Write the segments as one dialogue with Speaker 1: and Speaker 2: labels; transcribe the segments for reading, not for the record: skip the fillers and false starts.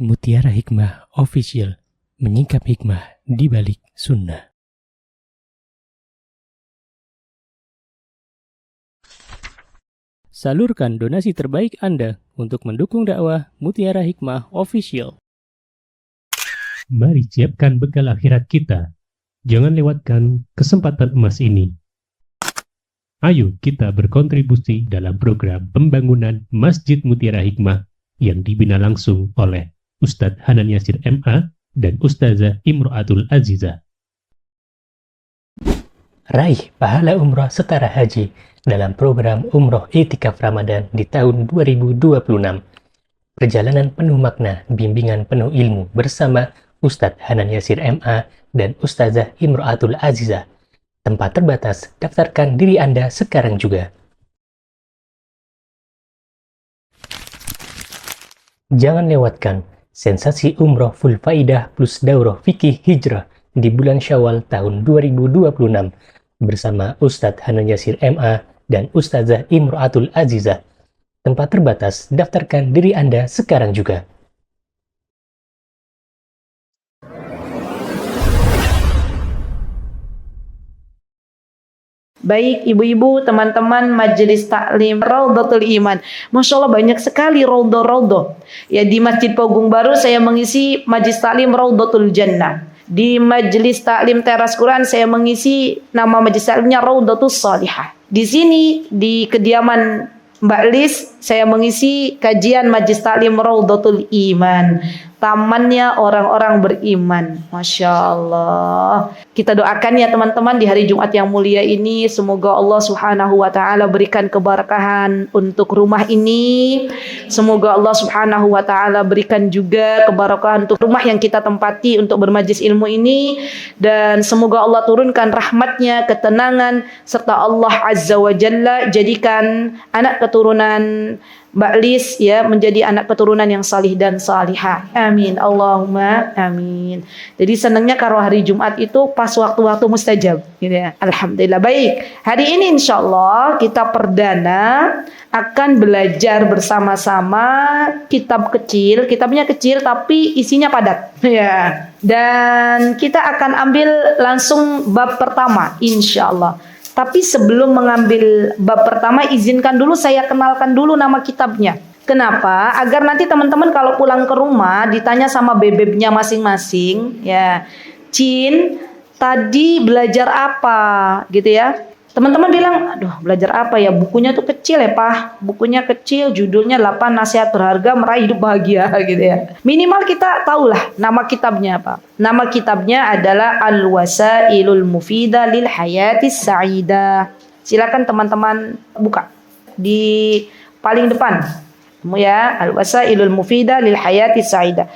Speaker 1: Mutiara Hikmah Official, menyingkap hikmah di balik sunnah. Salurkan donasi terbaik Anda untuk mendukung dakwah Mutiara Hikmah Official.
Speaker 2: Mari siapkan bekal akhirat kita. Jangan lewatkan kesempatan emas ini. Ayo kita berkontribusi dalam program pembangunan Masjid Mutiara Hikmah yang dibina langsung oleh Ustadz Hanan Yasir MA dan Ustazah Imro'atul Azizah.
Speaker 1: Raih pahala umroh setara haji dalam program Umroh Iktikaf Ramadan di tahun 2026. Perjalanan penuh makna, bimbingan penuh ilmu bersama Ustadz Hanan Yasir MA dan Ustazah Imro'atul Azizah. Tempat terbatas, daftarkan diri Anda sekarang juga. Jangan lewatkan sensasi umroh full faidah plus daurah fikih hijrah di bulan Syawal tahun 2026 bersama Ustadz Hanan Yasir MA dan Ustazah Imro'atul Azizah. Tempat terbatas, daftarkan diri Anda sekarang juga.
Speaker 3: Baik ibu-ibu, teman-teman Majelis Taklim Raudhatul Iman. Masya Allah banyak sekali raudhah-raudhah. Ya, di Masjid Pogung Baru saya mengisi Majelis Taklim Raudhatul Jannah. Di Majelis Taklim Teras Quran saya mengisi nama Majelis Taklimnya Raudhatus Salihah. Di sini di kediaman Mbak Lis saya mengisi kajian Majelis Taklim Raudhatul Iman. Tamannya orang-orang beriman. Masya Allah. Kita doakan ya teman-teman di hari Jumat yang mulia ini. Semoga Allah subhanahu wa ta'ala berikan keberkahan untuk rumah ini. Semoga Allah subhanahu wa ta'ala berikan juga keberkahan untuk rumah yang kita tempati untuk bermajlis ilmu ini. Dan semoga Allah turunkan rahmatnya, ketenangan, serta Allah azza wa jalla jadikan anak keturunan Mbak Lis ya menjadi anak keturunan yang salih dan salihah. Amin. Allahumma amin. Jadi senangnya kalau hari Jumat itu pas waktu-waktu mustajab gitu ya. Alhamdulillah. Baik. Hari ini insyaallah kita perdana akan belajar bersama-sama kitab kecil. Kitabnya kecil tapi isinya padat ya. Dan kita akan ambil langsung bab pertama insyaallah. Tapi sebelum mengambil bab pertama, izinkan dulu saya kenalkan dulu nama kitabnya. Kenapa? Agar nanti teman-teman kalau pulang ke rumah ditanya sama bebeknya masing-masing, ya, Cin, tadi belajar apa, gitu ya? Teman-teman bilang, aduh belajar apa ya? Bukunya tuh kecil ya Pak. Bukunya kecil, judulnya 8 Nasihat Berharga Meraih Hidup Bahagia gitu ya. Minimal kita tahulah nama kitabnya apa. Nama kitabnya adalah Al-Wasailul Mufidah Lil Hayatis Sa'idah. Silakan teman-teman buka di paling depan. Ya, Al-Wasailul Mufidah Lil Hayatis Sa'idah.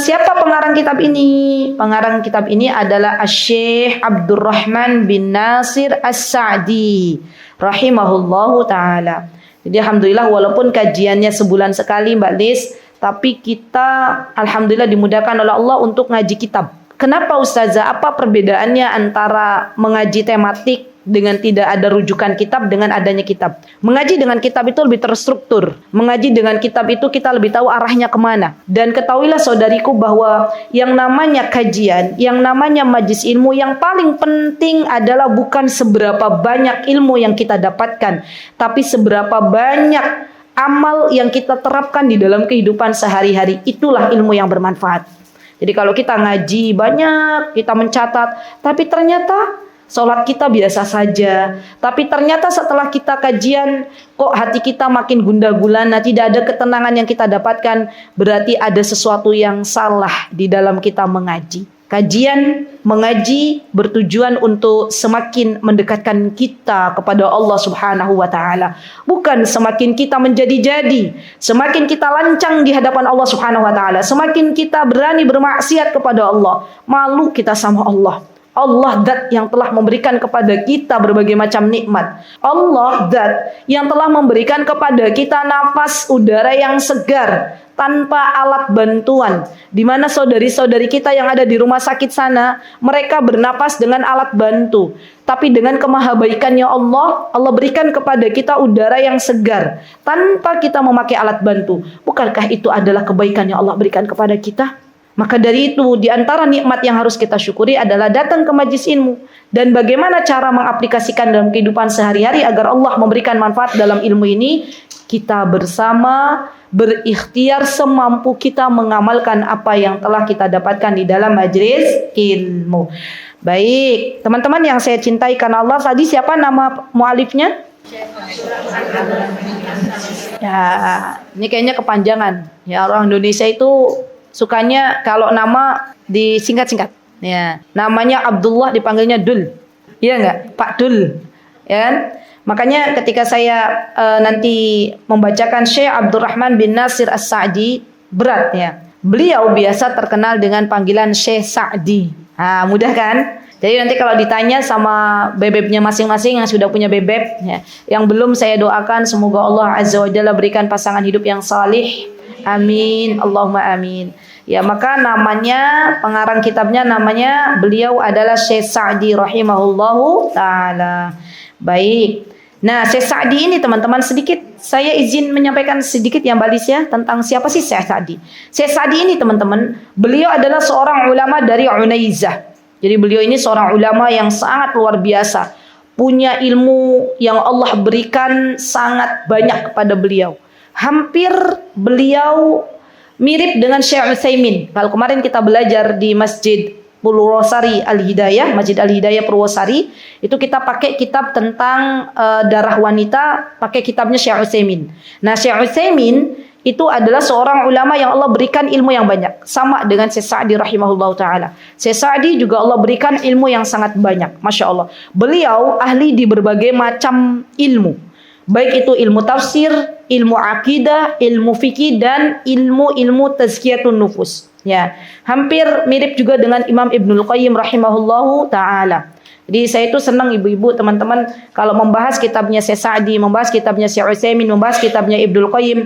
Speaker 3: Siapa pengarang kitab ini? Pengarang kitab ini adalah Asy-Syaikh Abdurrahman bin Nasir As-Sa'di rahimahullahu taala. Jadi alhamdulillah walaupun kajiannya sebulan sekali Mbak Lis, tapi kita alhamdulillah dimudahkan oleh Allah untuk ngaji kitab. Kenapa Ustazah? Apa perbedaannya antara mengaji tematik dengan tidak ada rujukan kitab dengan adanya kitab? Mengaji dengan kitab itu lebih terstruktur. Mengaji dengan kitab itu kita lebih tahu arahnya kemana. Dan ketahuilah saudariku bahwa yang namanya kajian, yang namanya majlis ilmu, yang paling penting adalah bukan seberapa banyak ilmu yang kita dapatkan, tapi seberapa banyak amal yang kita terapkan di dalam kehidupan sehari-hari. Itulah ilmu yang bermanfaat. Jadi kalau kita ngaji banyak, kita mencatat, tapi ternyata sholat kita biasa saja. Tapi ternyata setelah kita kajian, kok hati kita makin gundah gulana, tidak ada ketenangan yang kita dapatkan. Berarti ada sesuatu yang salah di dalam kita mengaji. Kajian, mengaji bertujuan untuk semakin mendekatkan kita kepada Allah subhanahu wa ta'ala. Bukan semakin kita menjadi-jadi, semakin kita lancang di hadapan Allah subhanahu wa ta'ala, semakin kita berani bermaksiat kepada Allah, malu kita sama Allah. Allah zat yang telah memberikan kepada kita berbagai macam nikmat. Allah zat yang telah memberikan kepada kita nafas udara yang segar. tanpa alat bantuan. Di mana saudari-saudari kita yang ada di rumah sakit sana, mereka bernapas dengan alat bantu. Tapi dengan kemahabaikannya Allah, Allah berikan kepada kita udara yang segar tanpa kita memakai alat bantu. Bukankah itu adalah kebaikan yang Allah berikan kepada kita? Maka dari itu, di antara nikmat yang harus kita syukuri adalah datang ke majlis ilmu. Dan bagaimana cara mengaplikasikan dalam kehidupan sehari-hari agar Allah memberikan manfaat dalam ilmu ini, kita bersama berikhtiar semampu kita mengamalkan apa yang telah kita dapatkan di dalam majlis ilmu. Baik, teman-teman yang saya cintai karena Allah, tadi siapa nama mualifnya? Ya, ini kayaknya kepanjangan. Ya, orang Indonesia itu sukanya kalau nama disingkat-singkat. Ya, namanya Abdullah dipanggilnya Dul. Iya enggak? Pak Dul. Ya kan? Makanya ketika saya nanti membacakan Syekh Abdurrahman bin Nasir As-Sa'di, berat ya. Beliau biasa terkenal dengan panggilan Syekh Sa'di. Nah, mudah kan? Jadi nanti kalau ditanya sama bebeknya masing-masing yang sudah punya bebek, ya, yang belum saya doakan semoga Allah Azza wa Jalla berikan pasangan hidup yang salih. Amin. Allahumma amin. Ya, maka namanya, pengarang kitabnya namanya, beliau adalah Syekh Sa'di rahimahullahu ta'ala. Baik. Nah, Syekh Sa'di ini teman-teman, sedikit saya izin menyampaikan sedikit ya Mbak Lis ya, tentang siapa sih Syekh Sa'di. Syekh Sa'di ini teman-teman, beliau adalah seorang ulama dari Unaizah. Jadi beliau ini seorang ulama yang sangat luar biasa. Punya ilmu yang Allah berikan sangat banyak kepada beliau. Hampir beliau mirip dengan Syekh Utsaimin. Kalau kemarin kita belajar di Masjid Purwosari Al-Hidayah, Masjid Al-Hidayah Purwosari, itu kita pakai kitab tentang darah wanita, pakai kitabnya Syekh Utsaimin. Nah, Syekh Utsaimin itu adalah seorang ulama yang Allah berikan ilmu yang banyak, sama dengan Syekh Sa'di rahimahullahu taala. Syekh Sa'di juga Allah berikan ilmu yang sangat banyak, Masya Allah. Beliau ahli di berbagai macam ilmu, baik itu ilmu tafsir, ilmu akidah, ilmu fikih, dan ilmu tazkiyatun nufus. Ya, hampir mirip juga dengan Imam Ibnul Qayyim rahimahullahu taala. Jadi saya itu senang ibu-ibu, teman-teman, kalau membahas kitabnya Syekh Sa'di, membahas kitabnya Syekh Utsaimin, membahas kitabnya Ibnul Qayyim,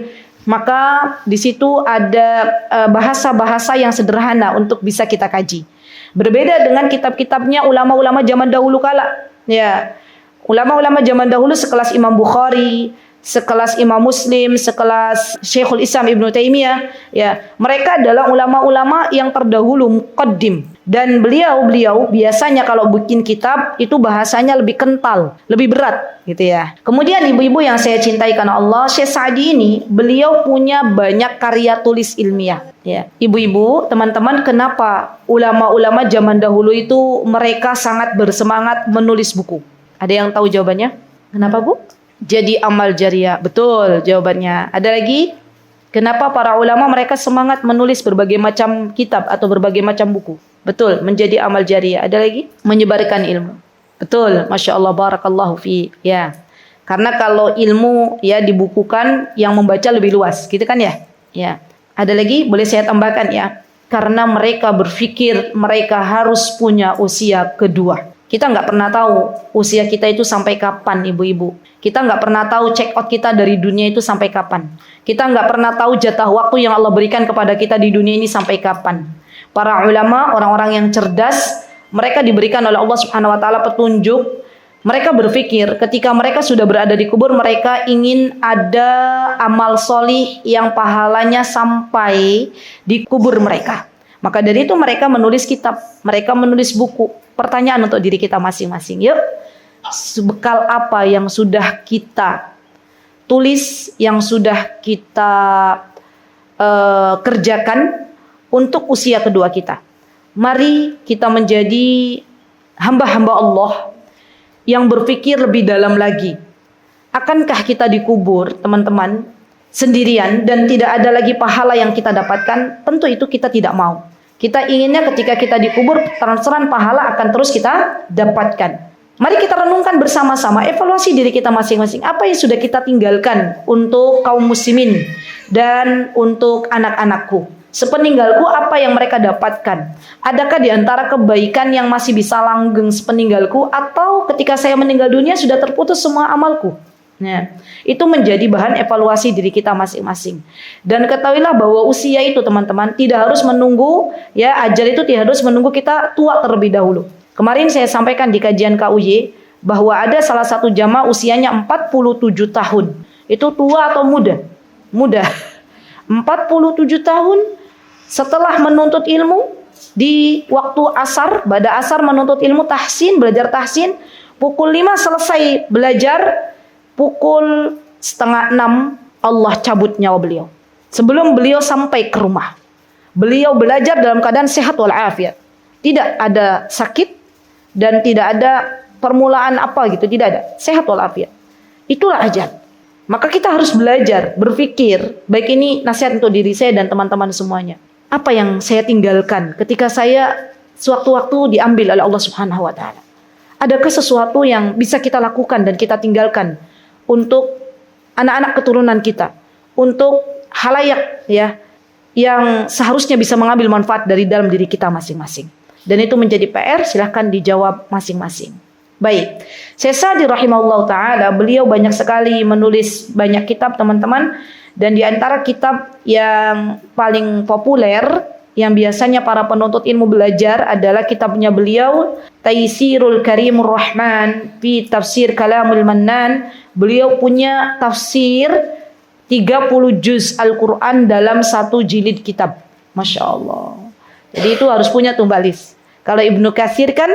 Speaker 3: maka di situ ada bahasa-bahasa yang sederhana untuk bisa kita kaji. Berbeda dengan kitab-kitabnya ulama-ulama zaman dahulu kala. Ya, ulama-ulama zaman dahulu sekelas Imam Bukhari, sekelas Imam Muslim, sekelas Syekhul Islam Ibnu Taimiyah, ya, mereka adalah ulama-ulama yang terdahulu, muqaddim. Dan beliau biasanya kalau bikin kitab itu bahasanya lebih kental, lebih berat gitu ya. Kemudian ibu-ibu yang saya cintai karena Allah, Syekh Sa'di ini beliau punya banyak karya tulis ilmiah ya. Ibu-ibu, teman-teman, kenapa ulama-ulama zaman dahulu itu mereka sangat bersemangat menulis buku? Ada yang tahu jawabannya? Kenapa, Bu? Jadi amal jariah. Betul jawabannya. Ada lagi? Kenapa para ulama mereka semangat menulis berbagai macam kitab atau berbagai macam buku? Betul, menjadi amal jariah. Ada lagi? Menyebarkan ilmu. Betul, Masya Allah, barakallahu fi. Ya, karena kalau ilmu ya dibukukan, yang membaca lebih luas, gitu kan ya? Ya. Ada lagi? Boleh saya tambahkan ya? Karena mereka berpikir mereka harus punya usia kedua. Kita nggak pernah tahu usia kita itu sampai kapan, ibu-ibu. Kita nggak pernah tahu check out kita dari dunia itu sampai kapan. Kita nggak pernah tahu jatah waktu yang Allah berikan kepada kita di dunia ini sampai kapan. Para ulama, orang-orang yang cerdas, mereka diberikan oleh Allah Subhanahu wa taala petunjuk. Mereka berpikir ketika mereka sudah berada di kubur, mereka ingin ada amal solih yang pahalanya sampai di kubur mereka. Maka dari itu mereka menulis kitab, mereka menulis buku. Pertanyaan untuk diri kita masing-masing, yuk, bekal apa yang sudah kita tulis, yang sudah kita kerjakan untuk usia kedua kita. Mari kita menjadi hamba-hamba Allah yang berpikir lebih dalam lagi. Akankah kita dikubur, teman-teman, sendirian dan tidak ada lagi pahala yang kita dapatkan? Tentu itu kita tidak mau. Kita inginnya ketika kita dikubur, transferan pahala akan terus kita dapatkan. Mari kita renungkan bersama-sama, evaluasi diri kita masing-masing. Apa yang sudah kita tinggalkan untuk kaum muslimin dan untuk anak-anakku? Sepeninggalku apa yang mereka dapatkan? Adakah di antara kebaikan yang masih bisa langgeng sepeninggalku? Atau ketika saya meninggal dunia sudah terputus semua amalku? Nah, itu menjadi bahan evaluasi diri kita masing-masing. Dan ketahuilah bahwa usia itu teman-teman tidak harus menunggu, ya, ajal itu tidak harus menunggu kita tua terlebih dahulu. Kemarin saya sampaikan di kajian KUY bahwa ada salah satu jamaah usianya 47 tahun. Itu tua atau muda? Muda. 47 tahun setelah menuntut ilmu di waktu asar, pada asar menuntut ilmu tahsin, belajar tahsin, pukul 5 selesai belajar, pukul 5:30 Allah cabut nyawa beliau. Sebelum beliau sampai ke rumah, beliau belajar dalam keadaan sehat walafiat. Tidak ada sakit dan tidak ada permulaan apa gitu, tidak ada. Sehat walafiat. Itulah ajal. Maka kita harus belajar, berpikir, baik ini nasihat untuk diri saya dan teman-teman semuanya. Apa yang saya tinggalkan ketika saya sewaktu-waktu diambil oleh Allah Subhanahu wa taala? Adakah sesuatu yang bisa kita lakukan dan kita tinggalkan untuk anak-anak keturunan kita, untuk halayak, ya, yang seharusnya bisa mengambil manfaat dari dalam diri kita masing-masing. Dan itu menjadi PR, silahkan dijawab masing-masing. Baik, Syekh Sa'di rahimahullah ta'ala, beliau banyak sekali menulis banyak kitab teman-teman. Dan di antara kitab yang paling populer, yang biasanya para penuntut ilmu belajar adalah kitabnya beliau, Taysirul Karimur Rahman fi Tafsir Kalamul Mannan. Beliau punya tafsir 30 juz Al-Quran dalam satu jilid kitab. Masya Allah. Jadi itu harus punya tumbalis. Kalau Ibnu Katsir kan,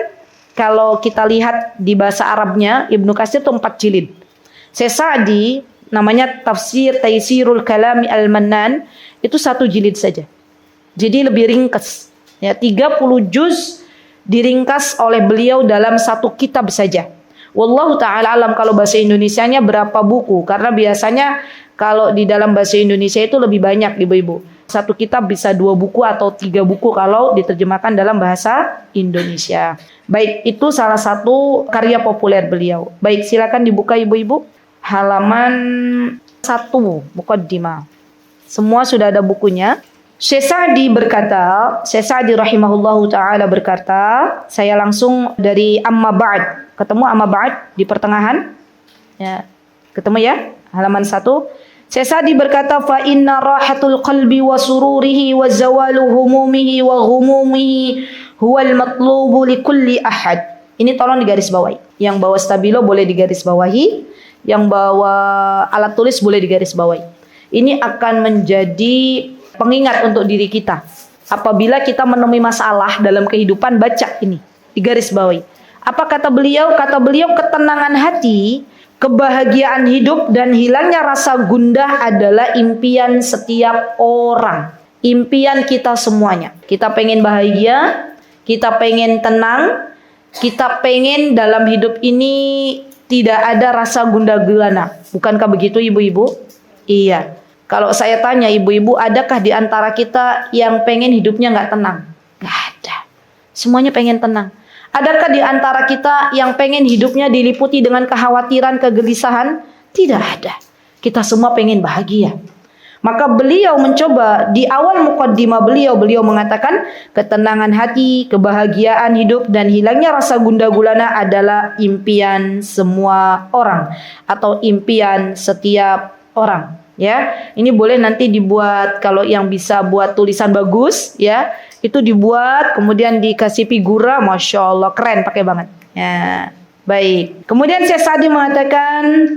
Speaker 3: kalau kita lihat di bahasa Arabnya, Ibnu Katsir itu 4 jilid. Syekh Sa'di namanya Tafsir Taysirul Kalami Al-Mannan, itu 1 jilid saja. Jadi lebih ringkas. Ya, 30 juz diringkas oleh beliau dalam 1 kitab saja. Wallahu ta'ala alam kalau bahasa Indonesianya berapa buku. Karena biasanya kalau di dalam bahasa Indonesia itu lebih banyak ibu-ibu. 1 kitab bisa 2 buku atau 3 buku kalau diterjemahkan dalam bahasa Indonesia. Baik, itu salah satu karya populer beliau. Baik, silakan dibuka ibu-ibu. Halaman 1, Muqaddimah. Semua sudah ada bukunya. Syekh Sa'di berkata, Syekh Sa'di rahimahullahu ta'ala berkata, saya langsung dari Amma Ba'd. Ketemu Amma Ba'd di pertengahan? Ya, ketemu ya? Halaman 1. Syekh Sa'di berkata, fa inna rahatul qalbi wa sururihi wa zawalu humumihi wa ghumumihi huwal matlubu li kulli ahad. Ini tolong digaris bawahi. Yang bawa stabilo boleh digaris bawahi, yang bawa alat tulis boleh digaris bawahi. Ini akan menjadi pengingat untuk diri kita. Apabila kita menemui masalah dalam kehidupan, baca ini, digaris bawahi. Apa kata beliau? Kata beliau, ketenangan hati, kebahagiaan hidup dan hilangnya rasa gundah adalah impian setiap orang. Impian kita semuanya. Kita pengen bahagia, kita pengen tenang, kita pengen dalam hidup ini tidak ada rasa gundah gulana. Bukankah begitu ibu-ibu? Iya. Kalau saya tanya ibu-ibu, adakah di antara kita yang pengen hidupnya nggak tenang? Nggak ada. Semuanya pengen tenang. Adakah di antara kita yang pengen hidupnya diliputi dengan kekhawatiran, kegelisahan? Tidak ada. Kita semua pengen bahagia. Maka beliau mencoba di awal muqaddimah beliau mengatakan ketenangan hati, kebahagiaan hidup dan hilangnya rasa gundah gulana adalah impian semua orang atau impian setiap orang. Ya, ini boleh nanti dibuat kalau yang bisa buat tulisan bagus, ya itu dibuat kemudian dikasih figura, masya Allah keren, pakai banget. Ya, baik. Kemudian Syekh Sa'di mengatakan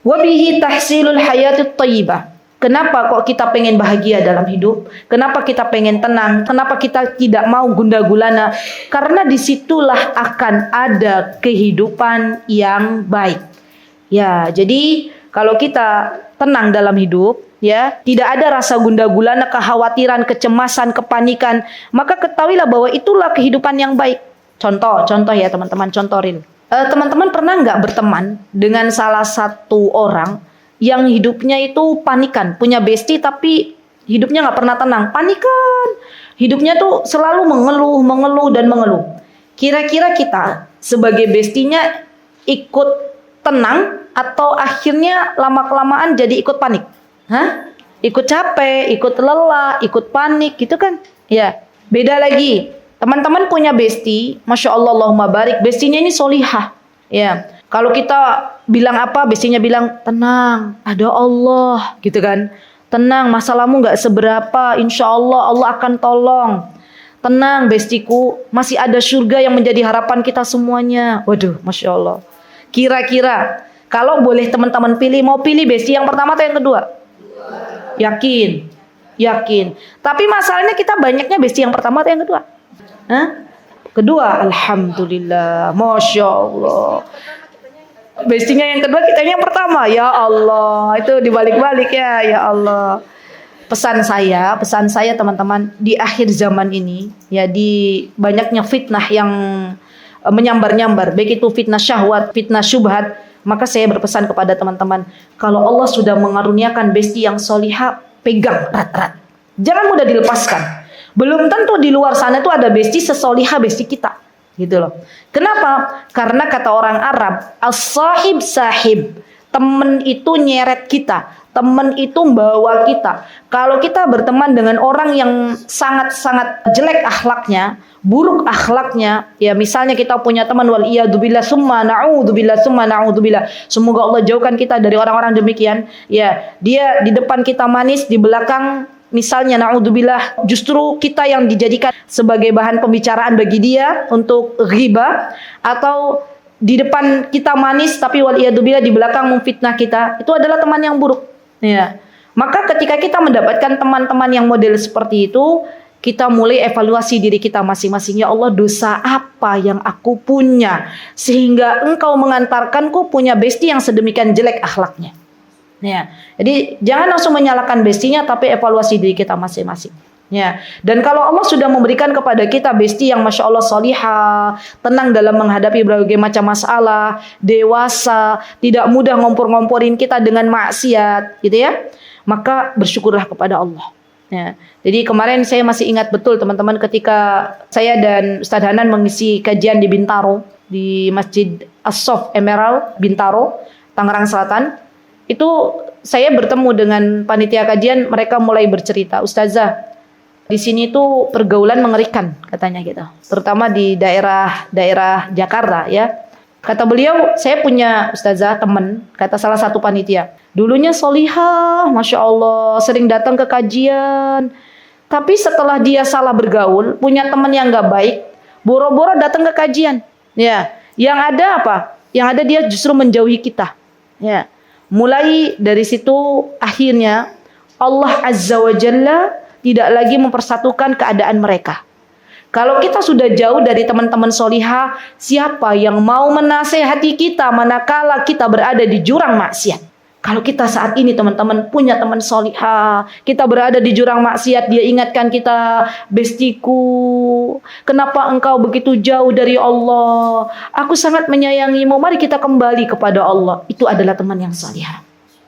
Speaker 3: wabihi tahsilul hayatut thayyibah. Kenapa kok kita pengen bahagia dalam hidup? Kenapa kita pengen tenang? Kenapa kita tidak mau gundah gulana? Karena disitulah akan ada kehidupan yang baik. Ya, jadi kalau kita tenang dalam hidup, ya, tidak ada rasa gundah gulana, kekhawatiran, kecemasan, kepanikan, maka ketahuilah bahwa itulah kehidupan yang baik. Contoh ya teman-teman, contoh real. Teman-teman pernah nggak berteman dengan salah satu orang yang hidupnya itu panikan, punya bestie tapi hidupnya nggak pernah tenang, panikan, hidupnya tuh selalu mengeluh dan mengeluh. Kira-kira kita sebagai bestinya ikut tenang atau akhirnya lama-kelamaan jadi ikut panik? Hah? Ikut capek, ikut lelah, ikut panik gitu kan? Ya, beda lagi. Teman-teman punya bestie, masya Allah, Allahumma barik, bestinya ini solihah. Ya, Kalau kita bilang apa, bestinya bilang, tenang, ada Allah, gitu kan. Tenang, masalahmu nggak seberapa, insya Allah Allah akan tolong. Tenang bestiku, masih ada surga yang menjadi harapan kita semuanya. Waduh, Masya Allah. Kira-kira, kalau boleh teman-teman pilih, mau pilih besti yang pertama atau yang kedua? Yakin, yakin. Tapi masalahnya kita banyaknya besti yang pertama atau yang kedua? Hah? Kedua, Alhamdulillah, Masya Allah. Bestinya yang kedua, kita yang pertama. Ya Allah, itu dibalik-balik ya Allah. Pesan saya teman-teman, di akhir zaman ini, ya di banyaknya fitnah yang menyambar-nyambar, baik itu fitnah syahwat, fitnah syubhat, maka saya berpesan kepada teman-teman, kalau Allah sudah mengaruniakan besti yang solihah, pegang erat-erat. Jangan mudah dilepaskan. Belum tentu di luar sana itu ada besti sesolihah besti kita. Gitu loh. Kenapa? Karena kata orang Arab, as-sahib sahib. Teman itu nyeret kita, teman itu membawa kita. Kalau kita berteman dengan orang yang sangat-sangat jelek akhlaknya, buruk akhlaknya, ya misalnya kita punya teman wal iyadzubillah summa na'udzubillah. Semoga Allah jauhkan kita dari orang-orang demikian. Ya, dia di depan kita manis, di belakang misalnya na'udzubillah justru kita yang dijadikan sebagai bahan pembicaraan bagi dia untuk ghibah, atau di depan kita manis tapi waliyadzubillah di belakang memfitnah kita, itu adalah teman yang buruk. Ya. Maka ketika kita mendapatkan teman-teman yang model seperti itu, kita mulai evaluasi diri kita masing-masing. Ya Allah, dosa apa yang aku punya sehingga engkau mengantarkanku punya besti yang sedemikian jelek akhlaknya. Ya, jadi jangan langsung menyalahkan bestinya, tapi evaluasi diri kita masing-masing. Ya, dan kalau Allah sudah memberikan kepada kita besti yang masya Allah solihah, tenang dalam menghadapi berbagai macam masalah, dewasa, tidak mudah ngompor-ngomporin kita dengan maksiat, gitu ya, maka bersyukurlah kepada Allah. Ya, jadi kemarin saya masih ingat betul teman-teman, ketika saya dan Ustadz Hanan mengisi kajian di Bintaro, di Masjid As-Sof Emerald Bintaro, Tangerang Selatan. Itu saya bertemu dengan panitia kajian, mereka mulai bercerita, Ustazah, di sini tuh pergaulan mengerikan katanya gitu, terutama di daerah Jakarta ya. Kata beliau, saya punya Ustazah teman, kata salah satu panitia, dulunya solihah, masya Allah, sering datang ke kajian, tapi setelah dia salah bergaul, punya teman yang nggak baik, boro-boro datang ke kajian, ya, yang ada apa? Yang ada dia justru menjauhi kita, ya. Mulai dari situ akhirnya Allah Azza wa Jalla tidak lagi mempersatukan keadaan mereka. Kalau kita sudah jauh dari teman-teman solihah, siapa yang mau menasehati kita manakala kita berada di jurang maksiat? Kalau kita saat ini teman-teman punya teman solihah, kita berada di jurang maksiat, dia ingatkan kita, bestiku, kenapa engkau begitu jauh dari Allah? Aku sangat menyayangimu, mari kita kembali kepada Allah. Itu adalah teman yang solihah.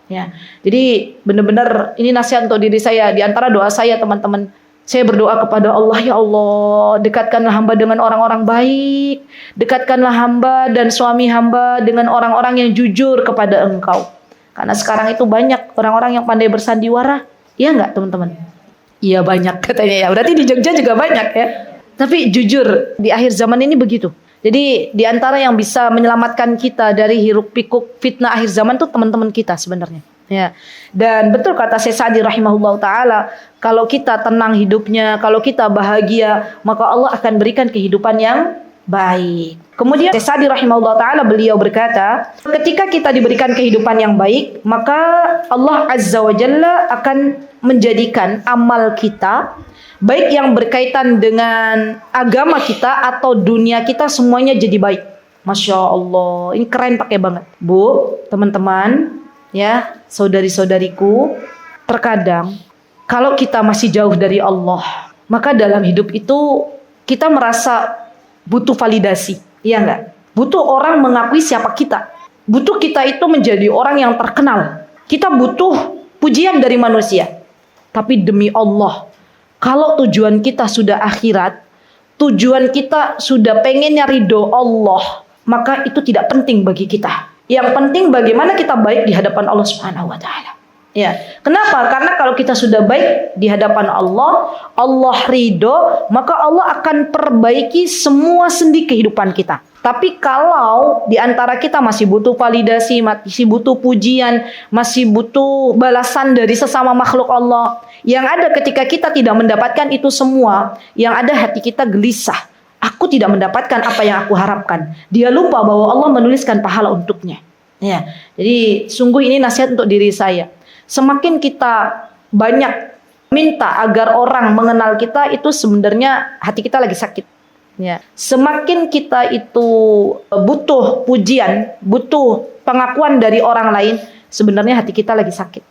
Speaker 3: Ya, jadi benar-benar ini nasihat untuk diri saya. Di antara doa saya teman-teman, saya berdoa kepada Allah, ya Allah, dekatkanlah hamba dengan orang-orang baik, dekatkanlah hamba dan suami hamba dengan orang-orang yang jujur kepada engkau. Karena sekarang itu banyak orang-orang yang pandai bersandiwara. Iya nggak teman-teman? Iya banyak katanya ya. Berarti di Jogja juga banyak ya. Tapi jujur di akhir zaman ini begitu. Jadi di antara yang bisa menyelamatkan kita dari hiruk pikuk fitnah akhir zaman itu teman-teman kita sebenarnya. Ya. Dan betul kata Syekh Sa'di rahimahullah ta'ala, kalau kita tenang hidupnya, kalau kita bahagia, maka Allah akan berikan kehidupan yang baik. Kemudian Syekh Sa'di rahimahullah ta'ala beliau berkata, ketika kita diberikan kehidupan yang baik, maka Allah Azza wa Jalla akan menjadikan amal kita, baik yang berkaitan dengan agama kita atau dunia kita, semuanya jadi baik. Masya Allah, ini keren pakai banget. Bu, teman-teman, ya, saudari-saudariku, terkadang kalau kita masih jauh dari Allah, maka dalam hidup itu kita merasa butuh validasi. Iya enggak? Butuh orang mengakui siapa kita. Butuh kita itu menjadi orang yang terkenal. Kita butuh pujian dari manusia. Tapi demi Allah, kalau tujuan kita sudah akhirat, tujuan kita sudah pengennya ridho Allah, maka itu tidak penting bagi kita. Yang penting bagaimana kita baik di hadapan Allah Subhanahu wa taala. Ya, kenapa? Karena kalau kita sudah baik di hadapan Allah, Allah ridho, maka Allah akan perbaiki semua sendi kehidupan kita. Tapi kalau di antara kita masih butuh validasi, masih butuh pujian, masih butuh balasan dari sesama makhluk Allah, yang ada ketika kita tidak mendapatkan itu semua, yang ada hati kita gelisah. Aku tidak mendapatkan apa yang aku harapkan. Dia lupa bahwa Allah menuliskan pahala untuknya. Ya, jadi sungguh ini nasihat untuk diri saya. Semakin kita banyak minta agar orang mengenal kita, itu sebenarnya hati kita lagi sakit. Ya. Semakin kita itu butuh pujian, butuh pengakuan dari orang lain, sebenarnya hati kita lagi sakit.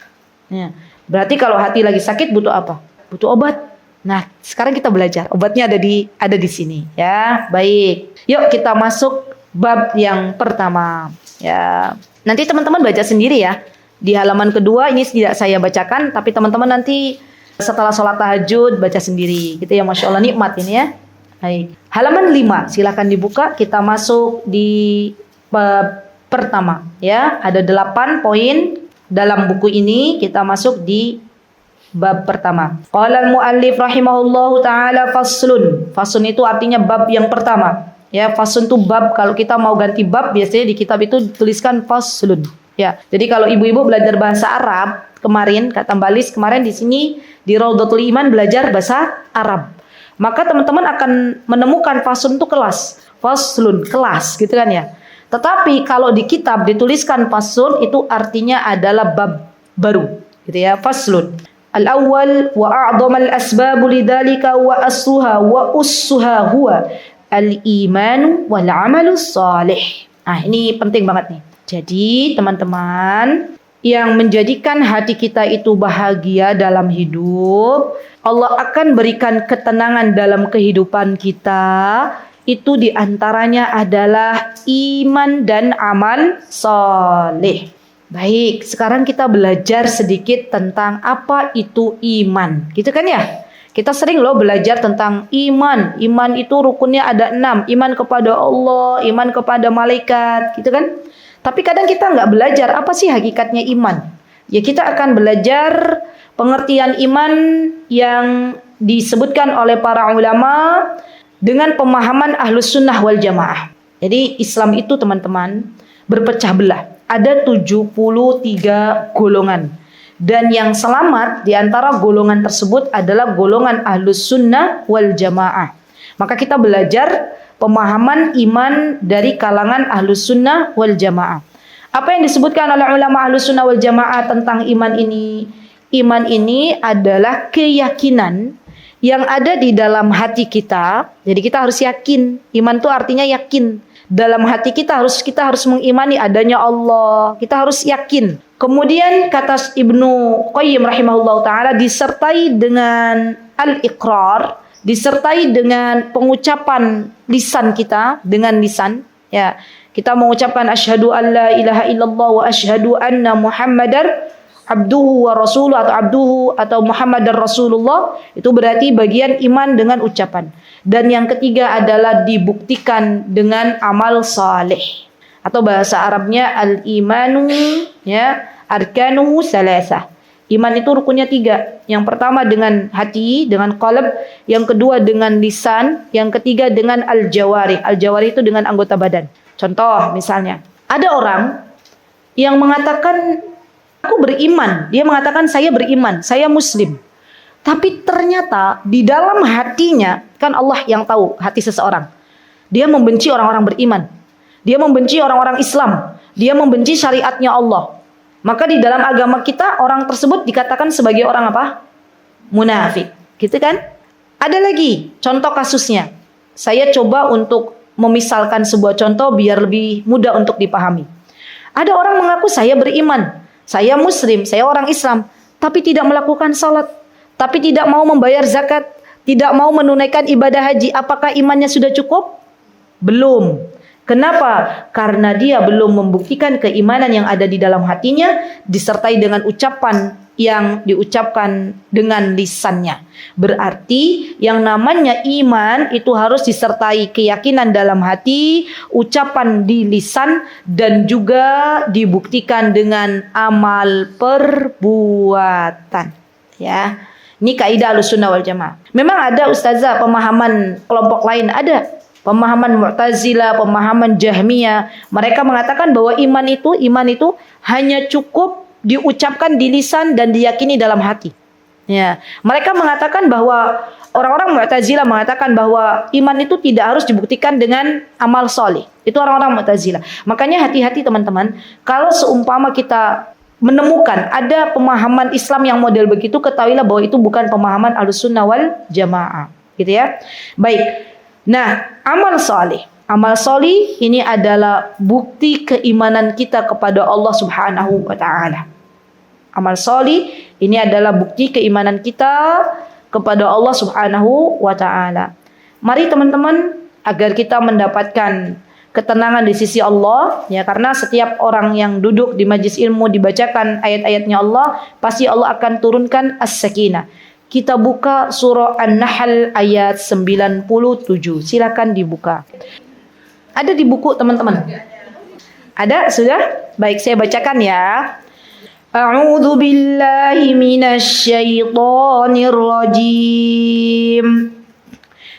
Speaker 3: Ya. Berarti kalau hati lagi sakit butuh apa? Butuh obat. Nah, sekarang kita belajar. Obatnya ada di sini. Ya, baik. Yuk kita masuk bab yang pertama. Ya. Nanti teman-teman baca sendiri ya. Di halaman kedua ini tidak saya bacakan, tapi teman-teman nanti setelah sholat tahajud baca sendiri. Gitu ya, Masya Allah, nikmat ini ya. Baik. Halaman 5, silakan dibuka. Kita masuk di bab pertama. Ya, ada 8 poin dalam buku ini. Kita masuk di bab pertama. Qala al-muallif rahimahullahu taala faslun. Faslun itu artinya bab yang pertama. Ya, faslun itu bab. Kalau kita mau ganti bab, biasanya di kitab itu dituliskan faslun. Ya, jadi kalau ibu-ibu belajar bahasa Arab kemarin, kata Mbak Lis kemarin di sini di Raudhatul Iman belajar bahasa Arab. Maka teman-teman akan menemukan faslun itu kelas, faslun kelas, gitu kan ya. Tetapi kalau di kitab dituliskan faslun itu artinya adalah bab baru, gitu ya. Faslun. Al-awwal wa a'dhamal asbabu lidzalika wa asluha wa ussuha huwa al-iman wal 'amalus shalih. Nah, ini penting banget nih. Jadi teman-teman, yang menjadikan hati kita itu bahagia dalam hidup, Allah akan berikan ketenangan dalam kehidupan kita, itu diantaranya adalah iman dan amal soleh. Baik, sekarang kita belajar sedikit tentang apa itu iman, gitu kan ya? Kita sering loh belajar tentang iman. Iman itu rukunnya ada 6, iman kepada Allah, iman kepada malaikat, gitu kan? Tapi kadang kita nggak belajar apa sih hakikatnya iman. Ya, kita akan belajar pengertian iman yang disebutkan oleh para ulama dengan pemahaman Ahlus Sunnah wal Jamaah. Jadi Islam itu teman-teman berpecah belah. Ada 73 golongan. Dan yang selamat di antara golongan tersebut adalah golongan Ahlus Sunnah wal Jamaah. Maka kita belajar pemahaman iman dari kalangan Ahlus Sunnah wal Jamaah. Apa yang disebutkan oleh ulama Ahlus Sunnah wal Jamaah tentang iman ini? Iman ini adalah keyakinan yang ada di dalam hati kita. Jadi kita harus yakin. Iman itu artinya yakin. Dalam hati kita harus mengimani adanya Allah. Kita harus yakin. Kemudian kata Ibnu Qayyim rahimahullah ta'ala disertai dengan al-iqrar, disertai dengan pengucapan lisan kita, dengan lisan ya, kita mengucapkan asyhadu an la ilaha illallah wa asyhadu anna muhammadar abduhu wa rasuluh, atau abduhu atau muhammadar rasulullah, itu berarti bagian iman dengan ucapan. Dan yang ketiga adalah dibuktikan dengan amal saleh, atau bahasa Arabnya al-imanu ya arkanuhu salasah. Iman itu rukunnya 3. Yang pertama dengan hati, dengan qalb. Yang kedua dengan lisan. Yang ketiga dengan al-jawari. Al-jawari itu dengan anggota badan. Contoh misalnya, ada orang yang mengatakan, aku beriman. Dia mengatakan saya beriman, saya muslim. Tapi ternyata di dalam hatinya, kan Allah yang tahu hati seseorang. Dia membenci orang-orang beriman. Dia membenci orang-orang Islam. Dia membenci syariatnya Allah. Maka di dalam agama kita orang tersebut dikatakan sebagai orang apa? Munafik, gitu kan? Ada lagi contoh kasusnya. Saya coba untuk memisalkan sebuah contoh biar lebih mudah untuk dipahami. Ada orang mengaku saya beriman, saya muslim, saya orang Islam, tapi tidak melakukan salat, tapi tidak mau membayar zakat, tidak mau menunaikan ibadah haji. Apakah imannya sudah cukup? Belum. Kenapa? Karena dia belum membuktikan keimanan yang ada di dalam hatinya disertai dengan ucapan yang diucapkan dengan lisannya. Berarti yang namanya iman itu harus disertai keyakinan dalam hati, ucapan di lisan, dan juga dibuktikan dengan amal perbuatan. Ya, ini kaidah Ahlussunnah wal Jamaah. Memang ada ustazah pemahaman kelompok lain, ada pemahaman Mu'tazilah, pemahaman Jahmiyah. Mereka mengatakan bahwa iman itu hanya cukup diucapkan di lisan dan diyakini dalam hati. Ya, mereka mengatakan bahwa orang-orang Mu'tazilah mengatakan bahwa iman itu tidak harus dibuktikan dengan amal soleh. Itu orang-orang Mu'tazilah. Makanya hati-hati teman-teman, kalau seumpama kita menemukan ada pemahaman Islam yang model begitu, ketahuilah bahwa itu bukan pemahaman Ahlussunnah wal Jamaah. Gitu ya. Baik. Nah, amal soleh. Amal soleh ini adalah bukti keimanan kita kepada Allah Subhanahu wa Ta'ala. Amal soleh ini adalah bukti keimanan kita kepada Allah Subhanahu wa Ta'ala. Mari teman-teman, agar kita mendapatkan ketenangan di sisi Allah, ya, karena setiap orang yang duduk di majlis ilmu dibacakan ayat-ayatnya Allah, pasti Allah akan turunkan as-sakinah. Kita buka surah An-Nahl ayat 97. Silakan dibuka. Ada di buku teman-teman? Ada sudah? Baik, saya bacakan ya. A'udzu billahi minasy syaithanir rajim.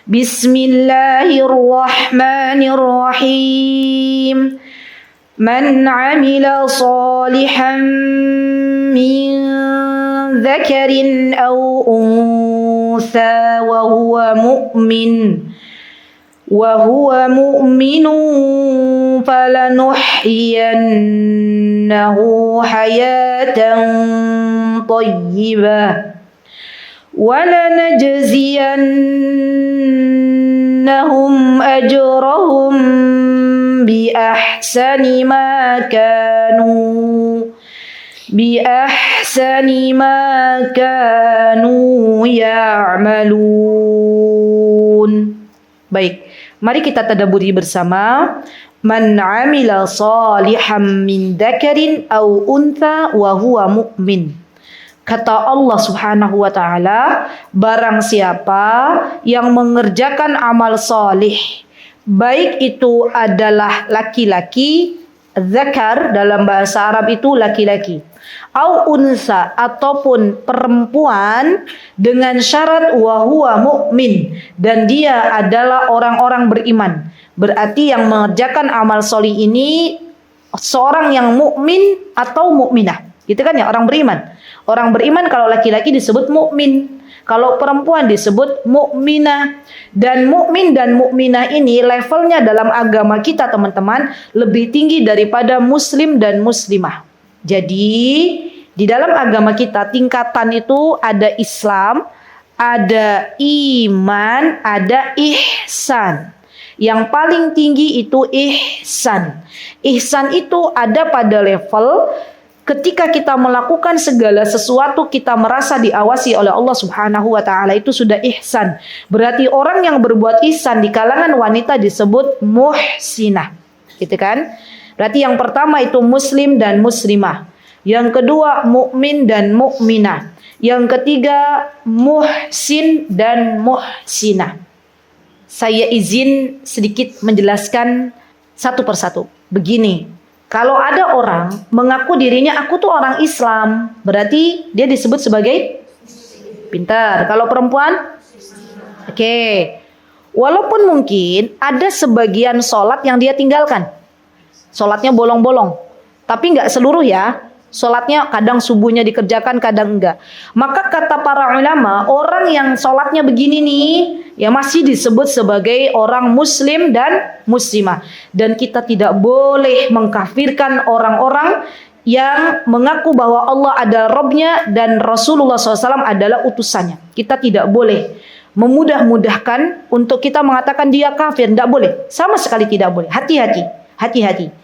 Speaker 3: Bismillahirrahmanirrahim. Man 'amila shalihan min dzakarin aw untha wa huwa mu'min falanuhyiyannahu hayatan thayyibah wa lanajziyannahum ajrahum bi ahsani ma kanu ya'malun. Baik, mari kita tadabburi bersama. Man 'amila shalihan min dzakarin aw untha wa huwa mu'min. Kata Allah Subhanahu wa Ta'ala, barang siapa yang mengerjakan amal salih, baik itu adalah laki-laki, zakar dalam bahasa Arab itu laki-laki, au unsa ataupun perempuan, dengan syarat wa huwa mu'min, dan dia adalah orang-orang beriman. Berarti yang mengerjakan amal solih ini seorang yang mukmin atau mukminah, gitu kan ya, orang beriman. Orang beriman kalau laki-laki disebut mukmin, kalau perempuan disebut mukminah. Dan mukmin dan mukminah ini levelnya dalam agama kita teman-teman lebih tinggi daripada muslim dan muslimah. Jadi di dalam agama kita tingkatan itu ada Islam, ada iman, ada ihsan. Yang paling tinggi itu ihsan. Ihsan itu ada pada level ketika kita melakukan segala sesuatu kita merasa diawasi oleh Allah Subhanahu wa Ta'ala, itu sudah ihsan. Berarti orang yang berbuat ihsan di kalangan wanita disebut muhsinah, gitu kan? Berarti yang pertama itu muslim dan muslimah, yang kedua mukmin dan mukminah, yang ketiga muhsin dan muhsinah. Saya izin sedikit menjelaskan satu persatu. Begini, kalau ada orang mengaku dirinya aku tuh orang Islam, berarti dia disebut sebagai pintar. Kalau perempuan, oke. Walaupun mungkin ada sebagian sholat yang dia tinggalkan, sholatnya bolong-bolong, tapi nggak seluruh ya. Sholatnya kadang subuhnya dikerjakan, kadang enggak. Maka kata para ulama, orang yang sholatnya begini nih, ya masih disebut sebagai orang muslim dan muslimah. Dan kita tidak boleh mengkafirkan orang-orang yang mengaku bahwa Allah adalah Rabbnya dan Rasulullah SAW adalah utusannya. Kita tidak boleh memudah-mudahkan untuk kita mengatakan dia kafir. Tidak boleh, sama sekali tidak boleh. Hati-hati, hati-hati.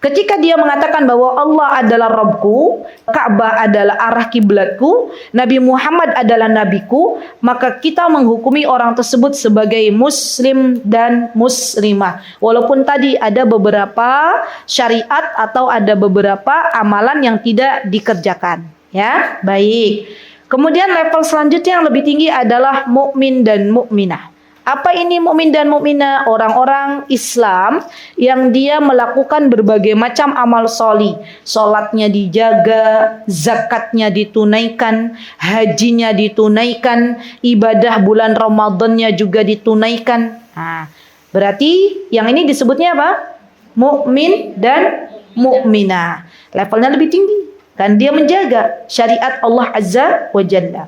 Speaker 3: Ketika dia mengatakan bahwa Allah adalah Rabbku, Ka'bah adalah arah kiblatku, Nabi Muhammad adalah nabiku, maka kita menghukumi orang tersebut sebagai muslim dan muslimah. Walaupun tadi ada beberapa syariat atau ada beberapa amalan yang tidak dikerjakan. Ya, baik. Kemudian level selanjutnya yang lebih tinggi adalah mukmin dan mukminah. Apa ini mukmin dan mukminah? Orang-orang Islam yang dia melakukan berbagai macam amal sholih. Salatnya dijaga, zakatnya ditunaikan, hajinya ditunaikan, ibadah bulan Ramadannya juga ditunaikan. Nah, berarti yang ini disebutnya apa? Mukmin dan mukminah. Levelnya lebih tinggi. Dan dia menjaga syariat Allah Azza wa Jalla.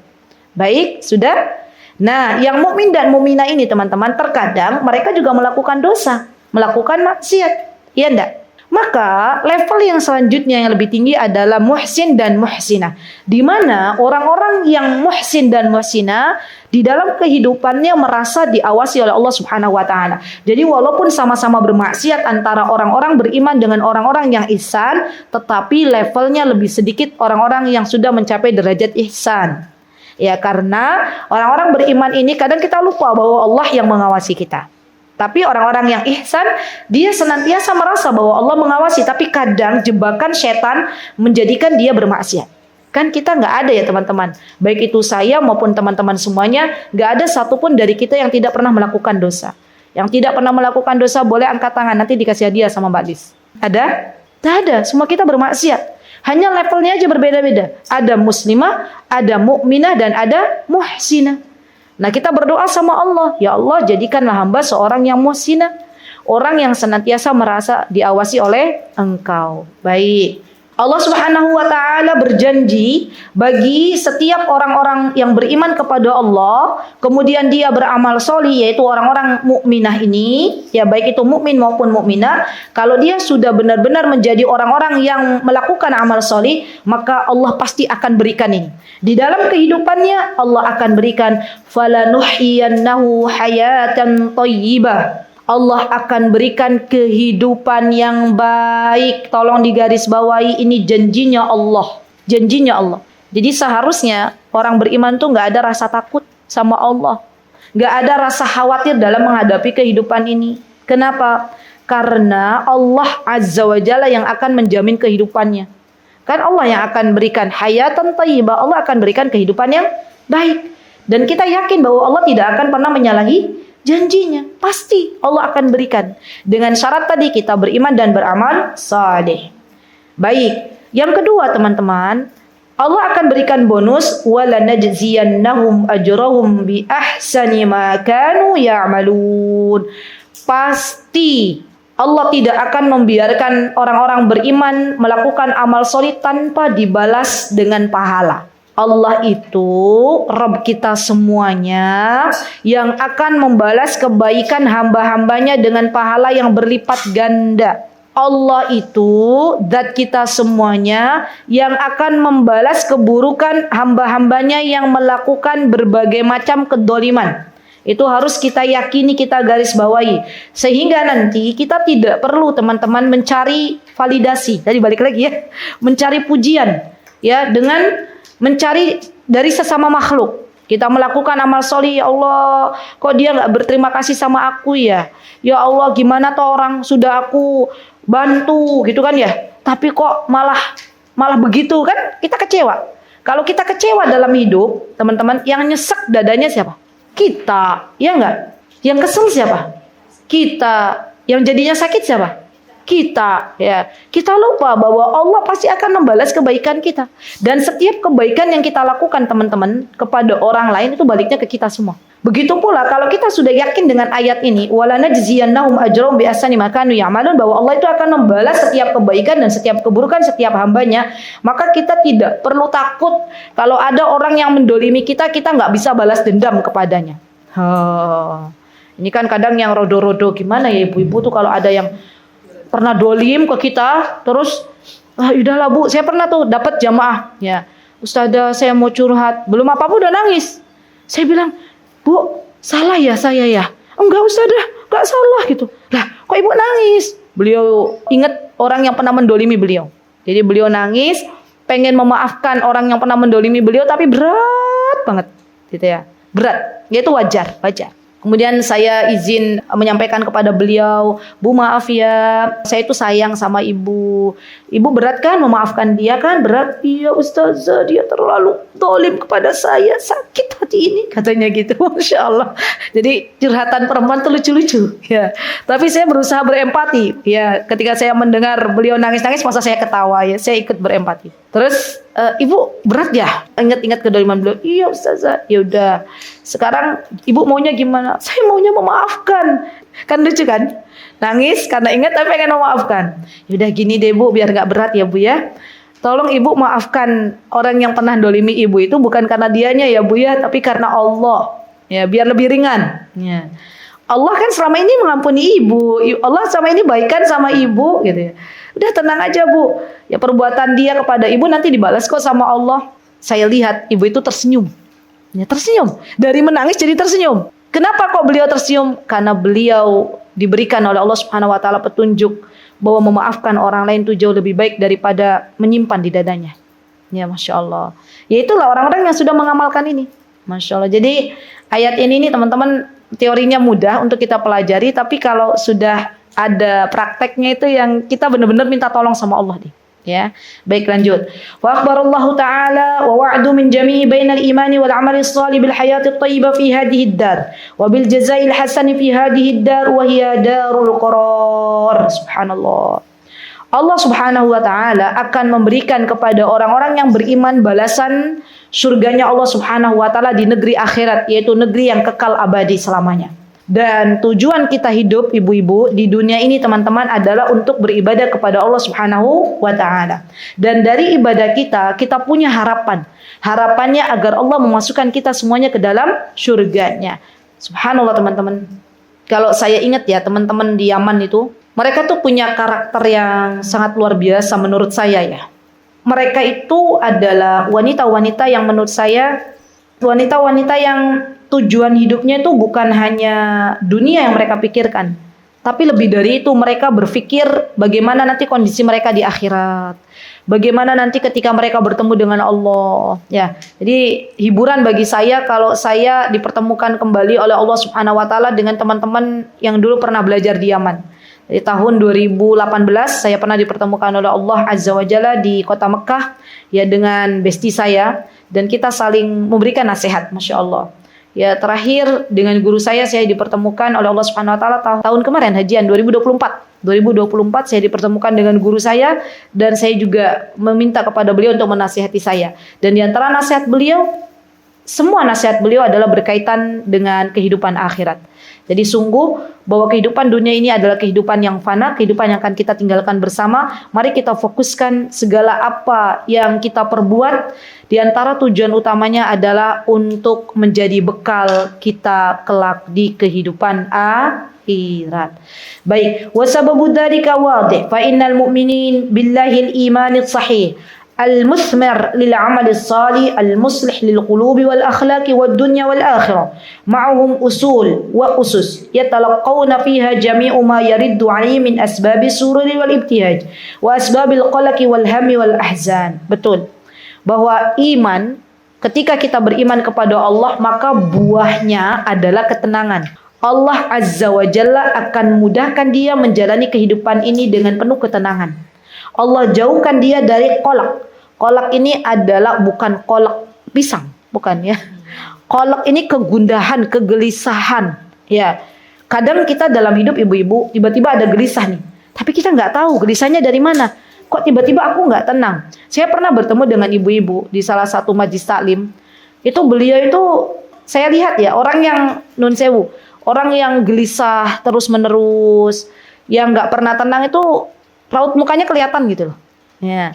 Speaker 3: Baik, sudah? Nah, yang mukmin dan mukminah ini teman-teman, terkadang mereka juga melakukan dosa, melakukan maksiat. Iya enggak? Maka level yang selanjutnya yang lebih tinggi adalah muhsin dan muhsinah. Di mana orang-orang yang muhsin dan muhsinah di dalam kehidupannya merasa diawasi oleh Allah Subhanahu wa taala. Jadi walaupun sama-sama bermaksiat antara orang-orang beriman dengan orang-orang yang ihsan, tetapi levelnya lebih sedikit orang-orang yang sudah mencapai derajat ihsan. Ya, karena orang-orang beriman ini kadang kita lupa bahwa Allah yang mengawasi kita. Tapi orang-orang yang ihsan, dia senantiasa merasa bahwa Allah mengawasi, tapi kadang jebakan setan menjadikan dia bermaksiat. Kan kita nggak ada ya teman-teman, baik itu saya maupun teman-teman semuanya, nggak ada satupun dari kita yang tidak pernah melakukan dosa. Yang tidak pernah melakukan dosa boleh angkat tangan, nanti dikasih hadiah sama Mbak Lis. Ada? Tidak ada, semua kita bermaksiat. Hanya levelnya aja berbeda-beda. Ada muslimah, ada mukminah, dan ada muhsinah. Nah, kita berdoa sama Allah, ya Allah jadikanlah hamba seorang yang muhsinah, orang yang senantiasa merasa diawasi oleh Engkau. Baik. Allah Subhanahu wa taala berjanji bagi setiap orang-orang yang beriman kepada Allah, kemudian dia beramal sholih, yaitu orang-orang mukminah ini, ya baik itu mukmin maupun mukminah, kalau dia sudah benar-benar menjadi orang-orang yang melakukan amal sholih, maka Allah pasti akan berikan ini. Di dalam kehidupannya Allah akan berikan falanuhyiyannahu hayatan thayyibah. Allah akan berikan kehidupan yang baik. Tolong digarisbawahi, ini janjinya Allah. Janjinya Allah. Jadi seharusnya orang beriman tuh nggak ada rasa takut sama Allah. Nggak ada rasa khawatir dalam menghadapi kehidupan ini. Kenapa? Karena Allah Azza wa Jalla yang akan menjamin kehidupannya. Kan Allah yang akan berikan hayatan thayyibah. Allah akan berikan kehidupan yang baik. Dan kita yakin bahwa Allah tidak akan pernah menyalahi janjinya. Pasti Allah akan berikan. Dengan syarat tadi kita beriman dan beramal saleh. Baik. Yang kedua teman-teman, Allah akan berikan bonus walanajziyannahum ajrahum bi ahsani ma kanu ya'malun. Pasti Allah tidak akan membiarkan orang-orang beriman melakukan amal sholih tanpa dibalas dengan pahala. Allah itu Rabb kita semuanya yang akan membalas kebaikan hamba-hambanya dengan pahala yang berlipat ganda. Allah itu zat kita semuanya yang akan membalas keburukan hamba-hambanya yang melakukan berbagai macam kedoliman. Itu harus kita yakini, kita garis bawahi. Sehingga nanti kita tidak perlu teman-teman mencari validasi. Tadi balik lagi ya, mencari pujian ya dengan mencari dari sesama makhluk. Kita melakukan amal sholih, ya Allah, kok dia nggak berterima kasih sama aku ya? Ya Allah, gimana tuh orang sudah aku bantu gitu kan ya? Tapi kok malah begitu kan? Kita kecewa. Kalau kita kecewa dalam hidup, teman-teman, yang nyesek dadanya siapa? Kita, ya enggak? Yang kesel siapa? Kita. Yang jadinya sakit siapa? Kita, ya. Kita lupa bahwa Allah pasti akan membalas kebaikan kita. Dan setiap kebaikan yang kita lakukan teman-teman kepada orang lain itu baliknya ke kita semua. Begitu pula kalau kita sudah yakin dengan ayat ini, walanajziyannahum ajrahum bi ahsani ma kanu ya'malun, bahwa Allah itu akan membalas setiap kebaikan dan setiap keburukan setiap hambanya, maka kita tidak perlu takut kalau ada orang yang mendolimi kita, kita nggak bisa balas dendam kepadanya. Ini kan kadang yang rodo-rodo gimana ya ibu-ibu tuh kalau ada yang pernah dolim ke kita, terus udahlah Bu, saya pernah tuh dapat jamaah, ya Ustazah saya mau curhat, belum apa-apa udah nangis. Saya bilang, Bu, salah ya saya ya? Enggak Ustazah, enggak salah gitu. Lah, kok ibu nangis? Beliau ingat orang yang pernah mendolimi beliau. Jadi beliau nangis, pengen memaafkan orang yang pernah mendolimi beliau, tapi berat banget, gitu ya. Berat, ya itu wajar. Kemudian saya izin menyampaikan kepada beliau, Bu maaf ya, saya itu sayang sama ibu. Ibu berat kan memaafkan dia kan? Berat. Iya Ustazah, dia terlalu zalim kepada saya, sakit hati ini, katanya gitu. Masya Allah. Jadi curhatan perempuan tuh lucu-lucu. Ya. Tapi saya berusaha berempati. Ya, ketika saya mendengar beliau nangis-nangis, masa saya ketawa ya, saya ikut berempati. Terus ibu berat ya? Ingat-ingat kedoliman beliau. Iya Ustazah. Ya udah. Sekarang ibu maunya gimana? Saya maunya memaafkan. Kan lucu kan? Nangis karena ingat tapi pengen memaafkan. Yaudah gini deh Bu, biar gak berat ya Bu ya. Tolong ibu maafkan orang yang pernah dolimi ibu itu bukan karena dianya ya Bu ya, tapi karena Allah. Ya, biar lebih ringan. Ya. Allah kan selama ini mengampuni ibu. Allah selama ini baikan sama ibu gitu ya. Udah tenang aja Bu. Ya perbuatan dia kepada ibu nanti dibalas kok sama Allah. Saya lihat ibu itu tersenyum. Ya, tersenyum. Dari menangis jadi tersenyum. Kenapa kok beliau tersenyum? Karena beliau diberikan oleh Allah Subhanahu wa taala petunjuk bahwa memaafkan orang lain itu jauh lebih baik daripada menyimpan di dadanya. Ya, Masya Allah. Ya itulah orang-orang yang sudah mengamalkan ini. Masya Allah. Jadi ayat ini nih teman-teman, teorinya mudah untuk kita pelajari, tapi kalau sudah ada prakteknya itu yang kita benar-benar minta tolong sama Allah nih. Ya, baik lanjut. Wa akhbarallahu ta'ala wa wa'du min jami'i bainal imani wal amali shalih bil hayati thayyibah fi hadhihi ad-dar wa bil jazaa'il hasan fi hadhihi ad-dar wa hiya darul qarar. Subhanallah. Allah Subhanahu wa taala akan memberikan kepada orang-orang yang beriman balasan surganya Allah Subhanahu wa taala di negeri akhirat, yaitu negeri yang kekal abadi selamanya. Dan tujuan kita hidup ibu-ibu di dunia ini teman-teman adalah untuk beribadah kepada Allah Subhanahu wa taala. Dan dari ibadah kita punya harapan. Harapannya agar Allah memasukkan kita semuanya ke dalam surganya. Subhanallah teman-teman. Kalau saya ingat ya teman-teman di Yaman itu, mereka tuh punya karakter yang sangat luar biasa menurut saya ya. Mereka itu adalah wanita-wanita yang menurut saya wanita-wanita yang tujuan hidupnya itu bukan hanya dunia yang mereka pikirkan, tapi lebih dari itu mereka berpikir bagaimana nanti kondisi mereka di akhirat, bagaimana nanti ketika mereka bertemu dengan Allah. Ya, jadi hiburan bagi saya kalau saya dipertemukan kembali oleh Allah Subhanahu wa taala dengan teman-teman yang dulu pernah belajar di Yaman. Di tahun 2018 saya pernah dipertemukan oleh Allah Azza wa Jalla di kota Mekah ya dengan besti saya, dan kita saling memberikan nasihat, Masya Allah. Ya terakhir dengan guru saya dipertemukan oleh Allah Subhanahu wa taala tahun kemarin hajian 2024 saya dipertemukan dengan guru saya, dan saya juga meminta kepada beliau untuk menasihati saya. Dan di antara nasihat beliau, semua nasihat beliau adalah berkaitan dengan kehidupan akhirat. Jadi sungguh bahwa kehidupan dunia ini adalah kehidupan yang fana, kehidupan yang akan kita tinggalkan bersama. Mari kita fokuskan segala apa yang kita perbuat. Di antara tujuan utamanya adalah untuk menjadi bekal kita kelak di kehidupan akhirat. Baik, wa sababu dzalika wadih fa innal mu'minin billahil imanit sahih المثمر للعمل الصالح المصلح للقلوب والأخلاق والدنيا والآخرة معهم أصول وأسس يتلقون فيها جميع ما يرد عليه من أسباب السرور والابتهاج وأسباب القلق والهم والأحزان. Betul bahwa iman, ketika kita beriman kepada Allah, maka buahnya adalah ketenangan. Allah Azza wa Jalla akan mudahkan dia menjalani kehidupan ini dengan penuh ketenangan. Allah jauhkan dia dari kolak. Kolak ini adalah bukan kolak pisang, bukan ya. Kolak ini kegundahan, kegelisahan. Ya, kadang kita dalam hidup ibu-ibu tiba-tiba ada gelisah nih, tapi kita nggak tahu gelisahnya dari mana. Kok tiba-tiba aku nggak tenang? Saya pernah bertemu dengan ibu-ibu di salah satu majlis taklim. Itu beliau itu saya lihat ya orang yang nun sewu, orang yang gelisah terus menerus, yang nggak pernah tenang itu. Raut mukanya kelihatan gitu loh. Ya.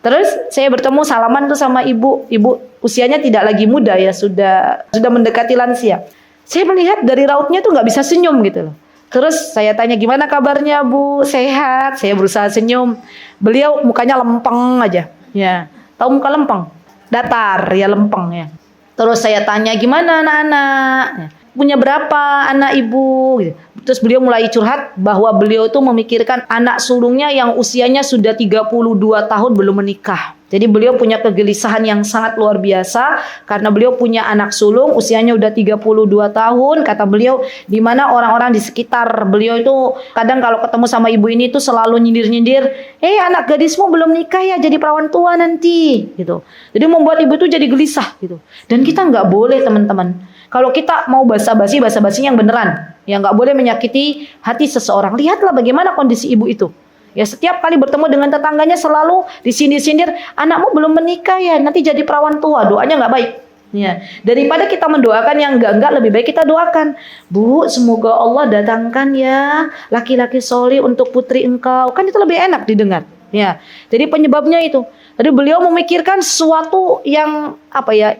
Speaker 3: Terus saya bertemu salaman tuh sama ibu. Ibu usianya tidak lagi muda ya, sudah mendekati lansia. Saya melihat dari rautnya tuh nggak bisa senyum gitu loh. Terus saya tanya gimana kabarnya Bu? Sehat? Saya berusaha senyum. Beliau mukanya lempeng aja. Ya. Tahu muka lempeng? Datar ya, lempeng ya. Terus saya tanya gimana anak-anak? Ya. punya berapa anak ibu? Gitu. Terus beliau mulai curhat bahwa beliau itu memikirkan anak sulungnya yang usianya sudah 32 tahun belum menikah. Jadi beliau punya kegelisahan yang sangat luar biasa karena beliau punya anak sulung usianya udah 32 tahun. Kata beliau, di mana orang-orang di sekitar beliau itu kadang kalau ketemu sama ibu ini tuh selalu nyindir-nyindir, anak gadismu belum nikah ya, jadi perawan tua nanti gitu. Jadi membuat ibu itu jadi gelisah gitu. Dan kita nggak boleh teman-teman, kalau kita mau basa-basinya yang beneran, ya nggak boleh menyakiti hati seseorang. Lihatlah bagaimana kondisi ibu itu. Ya setiap kali bertemu dengan tetangganya selalu disindir-sindir, anakmu belum menikah ya, nanti jadi perawan tua, doanya nggak baik. Ya, daripada kita mendoakan yang enggak, lebih baik kita doakan, Bu, semoga Allah datangkan ya laki-laki soleh untuk putri engkau, kan itu lebih enak didengar. Ya, jadi penyebabnya itu. Tadi beliau memikirkan sesuatu yang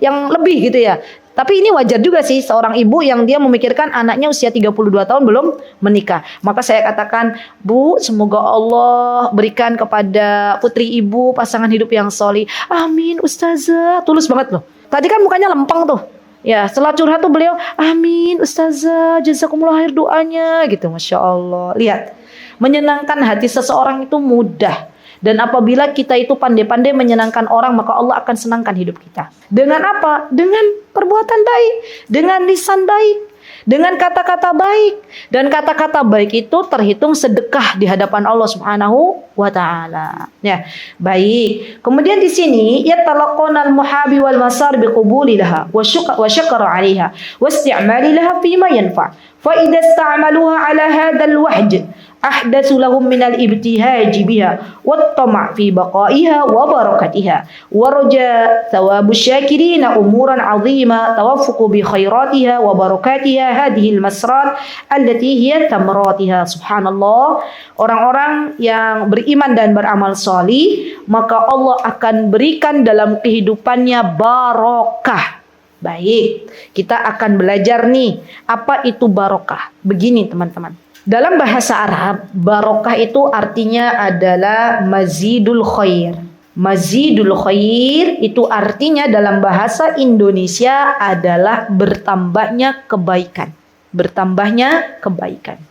Speaker 3: yang lebih gitu ya. Tapi ini wajar juga sih seorang ibu yang dia memikirkan anaknya usia 32 tahun belum menikah. Maka saya katakan, Bu, semoga Allah berikan kepada putri ibu pasangan hidup yang solih. Amin, Ustazah. Tulus banget loh. Tadi kan mukanya lempeng tuh. Ya, setelah curhat tuh beliau, amin, Ustazah, jazakumullah khair doanya gitu. Masya Allah. Lihat, menyenangkan hati seseorang itu mudah. Dan apabila kita itu pandai-pandai menyenangkan orang, maka Allah akan senangkan hidup kita. Dengan apa? Dengan perbuatan baik, dengan lisan baik, dengan kata-kata baik. Dan kata-kata baik itu terhitung sedekah di hadapan Allah Subhanahu wa taala. Ya, baik. Kemudian di sini yatalaqanal muhabi wal masar biqubuliha wa syakara 'alaiha wa isti'maliha fima yanfa'. Fa idza ista'maluha 'ala hadzal wahj ahdatsu lahum minal ibtihaj biha wat tama' fi baqaiha wa barakatiha wa raja thawabu syakirin umuran 'azima tawaffuqu bi khairatiha wa barakatiha hadhihi al-masrat allati hiya thamratiha. Subhanallah, orang-orang yang beriman dan beramal salih, maka Allah akan berikan dalam kehidupannya barokah. Baik, kita akan belajar nih apa itu barokah. Begini teman-teman, dalam bahasa Arab, barokah itu artinya adalah mazidul khair. Mazidul khair itu artinya dalam bahasa Indonesia adalah bertambahnya kebaikan. Bertambahnya kebaikan.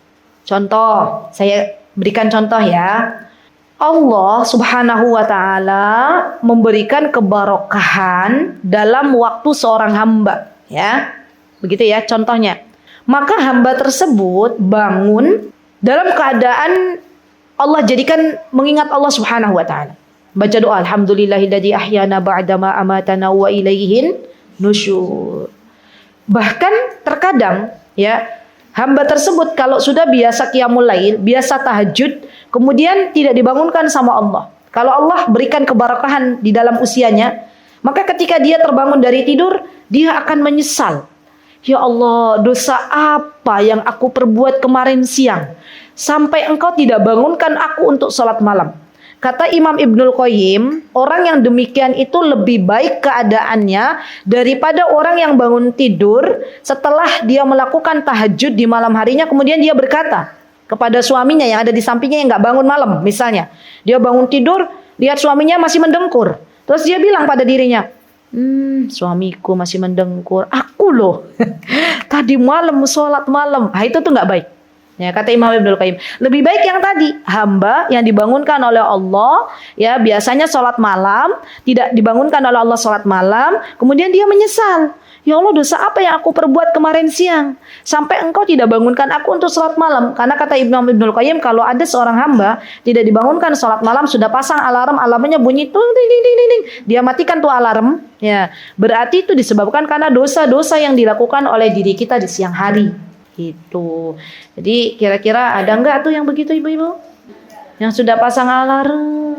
Speaker 3: Contoh, saya berikan contoh ya. Allah Subhanahu wa taala memberikan kebarokahan dalam waktu seorang hamba, ya. Begitu ya contohnya. Maka hamba tersebut bangun dalam keadaan Allah jadikan mengingat Allah Subhanahu wa taala. Baca doa alhamdulillahilladzi ahyana ba'dama amatana wa ilaihin nusyur. Bahkan terkadang ya, hamba tersebut kalau sudah biasa qiyamul lail, biasa tahajud, kemudian tidak dibangunkan sama Allah. Kalau Allah berikan keberkahan di dalam usianya, maka ketika dia terbangun dari tidur, dia akan menyesal. Ya Allah, dosa apa yang aku perbuat kemarin siang sampai engkau tidak bangunkan aku untuk sholat malam. Kata Imam Ibnul Qayyim, orang yang demikian itu lebih baik keadaannya daripada orang yang bangun tidur setelah dia melakukan tahajud di malam harinya, kemudian dia berkata kepada suaminya yang ada di sampingnya yang nggak bangun malam, misalnya dia bangun tidur lihat suaminya masih mendengkur, terus dia bilang pada dirinya, suamiku masih mendengkur, aku loh tadi malam sholat malam. Itu tuh nggak baik. Ya, kata Imam Ibnul Qayyim, lebih baik yang tadi, hamba yang dibangunkan oleh Allah, ya biasanya sholat malam, tidak dibangunkan oleh Allah sholat malam, kemudian dia menyesal. Ya Allah, dosa apa yang aku perbuat kemarin siang sampai engkau tidak bangunkan aku untuk sholat malam. Karena kata Imam Ibnul Qayyim, kalau ada seorang hamba tidak dibangunkan sholat malam, sudah pasang alarm, alarmnya bunyi, ding, ding, ding, ding, dia matikan tuh alarm, ya berarti itu disebabkan karena dosa-dosa yang dilakukan oleh diri kita di siang hari. Gitu. Jadi kira-kira ada enggak tuh yang begitu ibu-ibu? Yang sudah pasang alarm.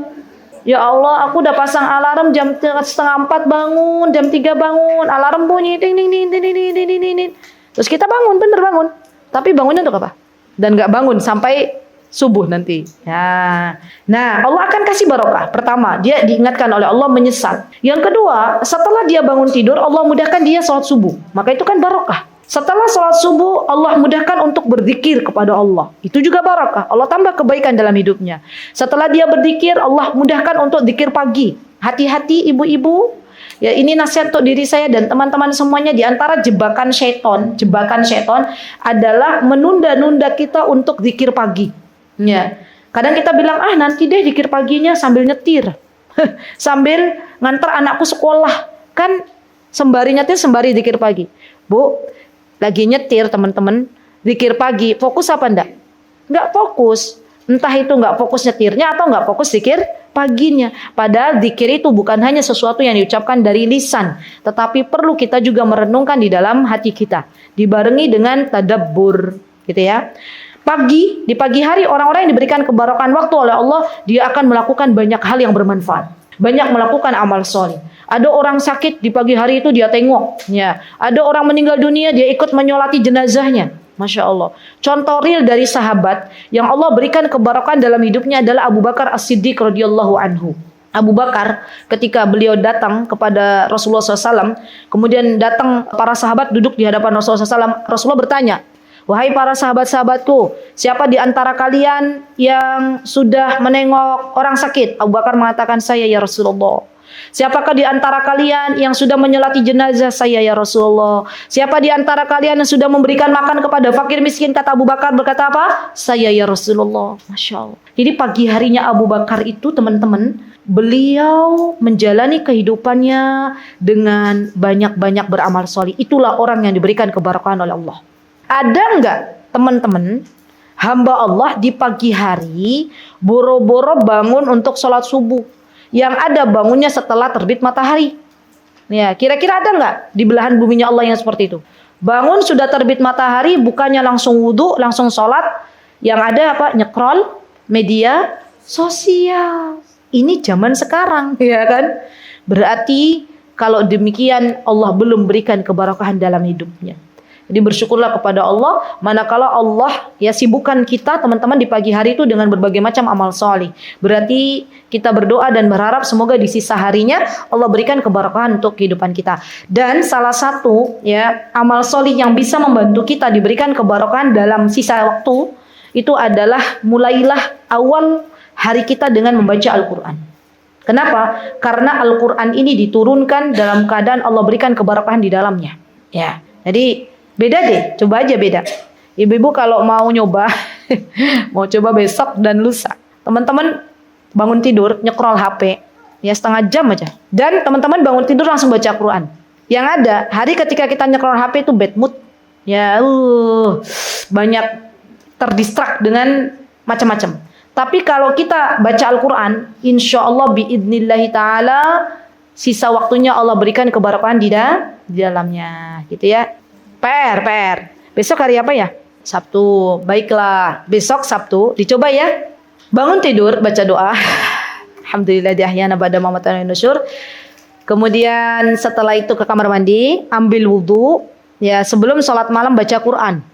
Speaker 3: Ya Allah, aku udah pasang alarm jam 3:30 bangun, jam 3 bangun, alarm bunyi ding ding ding ding ding ding ding ding. Terus kita bangun, bener bangun. Tapi bangunnya untuk apa? Dan enggak bangun sampai subuh nanti. Ya. Nah, Allah akan kasih barokah. Pertama, dia diingatkan oleh Allah menyesal. Yang kedua, setelah dia bangun tidur, Allah mudahkan dia sholat subuh. Maka itu kan barokah. Setelah sholat subuh, Allah mudahkan untuk berzikir kepada Allah. Itu juga barakah. Allah tambah kebaikan dalam hidupnya. Setelah dia berzikir, Allah mudahkan untuk zikir pagi. Hati-hati ibu-ibu Ya, ini nasihat untuk diri saya dan teman-teman semuanya. Di antara jebakan syaitan adalah menunda-nunda kita untuk zikir pagi. Ya. Kadang kita bilang, nanti deh zikir paginya sambil nyetir. Sambil ngantar anakku sekolah. Kan sembari nyetir, sembari zikir pagi. Bu, lagi nyetir teman-teman, zikir pagi, fokus apa enggak? Enggak fokus. Entah itu enggak fokus nyetirnya atau enggak fokus zikir paginya. Padahal zikir itu bukan hanya sesuatu yang diucapkan dari lisan, tetapi perlu kita juga merenungkan di dalam hati kita, dibarengi dengan tadabbur, gitu ya. Di pagi hari orang-orang yang diberikan keberkahan waktu oleh Allah, dia akan melakukan banyak hal yang bermanfaat, banyak melakukan amal soleh. Ada orang sakit di pagi hari itu dia tengok, ya. Ada orang meninggal dunia dia ikut menyolati jenazahnya. Masya Allah. Contoh real dari sahabat yang Allah berikan keberkahan dalam hidupnya adalah Abu Bakar As-Siddiq radhiyallahu anhu. Abu Bakar ketika beliau datang kepada Rasulullah SAW, kemudian datang para sahabat duduk di hadapan Rasulullah SAW. Rasulullah bertanya, wahai para sahabat-sahabatku, siapa di antara kalian yang sudah menengok orang sakit? Abu Bakar mengatakan, saya ya Rasulullah. Siapakah di antara kalian yang sudah menyolati jenazah? Saya ya Rasulullah. Siapa di antara kalian yang sudah memberikan makan kepada fakir miskin? Kata Abu Bakar berkata apa? Saya ya Rasulullah. Masya Allah. Jadi pagi harinya Abu Bakar itu teman-teman, beliau menjalani kehidupannya dengan banyak-banyak beramal soleh. Itulah orang yang diberikan keberkahan oleh Allah. Ada enggak teman-teman hamba Allah di pagi hari boro-boro bangun untuk sholat subuh? Yang ada bangunnya setelah terbit matahari. Ya, kira-kira ada nggak di belahan buminya Allah yang seperti itu? Bangun sudah terbit matahari, bukannya langsung wudhu, langsung sholat. Yang ada apa? Nyekrol media sosial. Ini zaman sekarang, ya kan? Berarti kalau demikian Allah belum berikan keberkahan dalam hidupnya. Jadi bersyukurlah kepada Allah, manakala Allah ya sibukkan kita teman-teman di pagi hari itu dengan berbagai macam amal soleh. Berarti kita berdoa dan berharap semoga di sisa harinya Allah berikan keberkahan untuk kehidupan kita. Dan salah satu ya amal soleh yang bisa membantu kita diberikan keberkahan dalam sisa waktu itu adalah mulailah awal hari kita dengan membaca Al-Quran. Kenapa? Karena Al-Quran ini diturunkan dalam keadaan Allah berikan keberkahan di dalamnya. Ya, jadi beda deh, coba aja beda. Ibu-ibu kalau mau nyoba, mau coba besok dan lusa. Teman-teman bangun tidur, nyekrol HP, ya setengah jam aja. Dan teman-teman bangun tidur langsung baca Quran. Yang ada, hari ketika kita nyekrol HP itu bad mood. Ya, banyak terdistrak dengan macam-macam. Tapi kalau kita baca Al-Quran, insya Allah biidnillahi ta'ala, sisa waktunya Allah berikan keberkahan di dalamnya. Gitu ya. PR. Besok hari apa ya? Sabtu. Baiklah, besok Sabtu dicoba ya. Bangun tidur baca doa. Alhamdulillah ahyana ba'da mamatan wa nusyur. Kemudian setelah itu ke kamar mandi, ambil wudu. Ya, sebelum sholat malam baca Quran.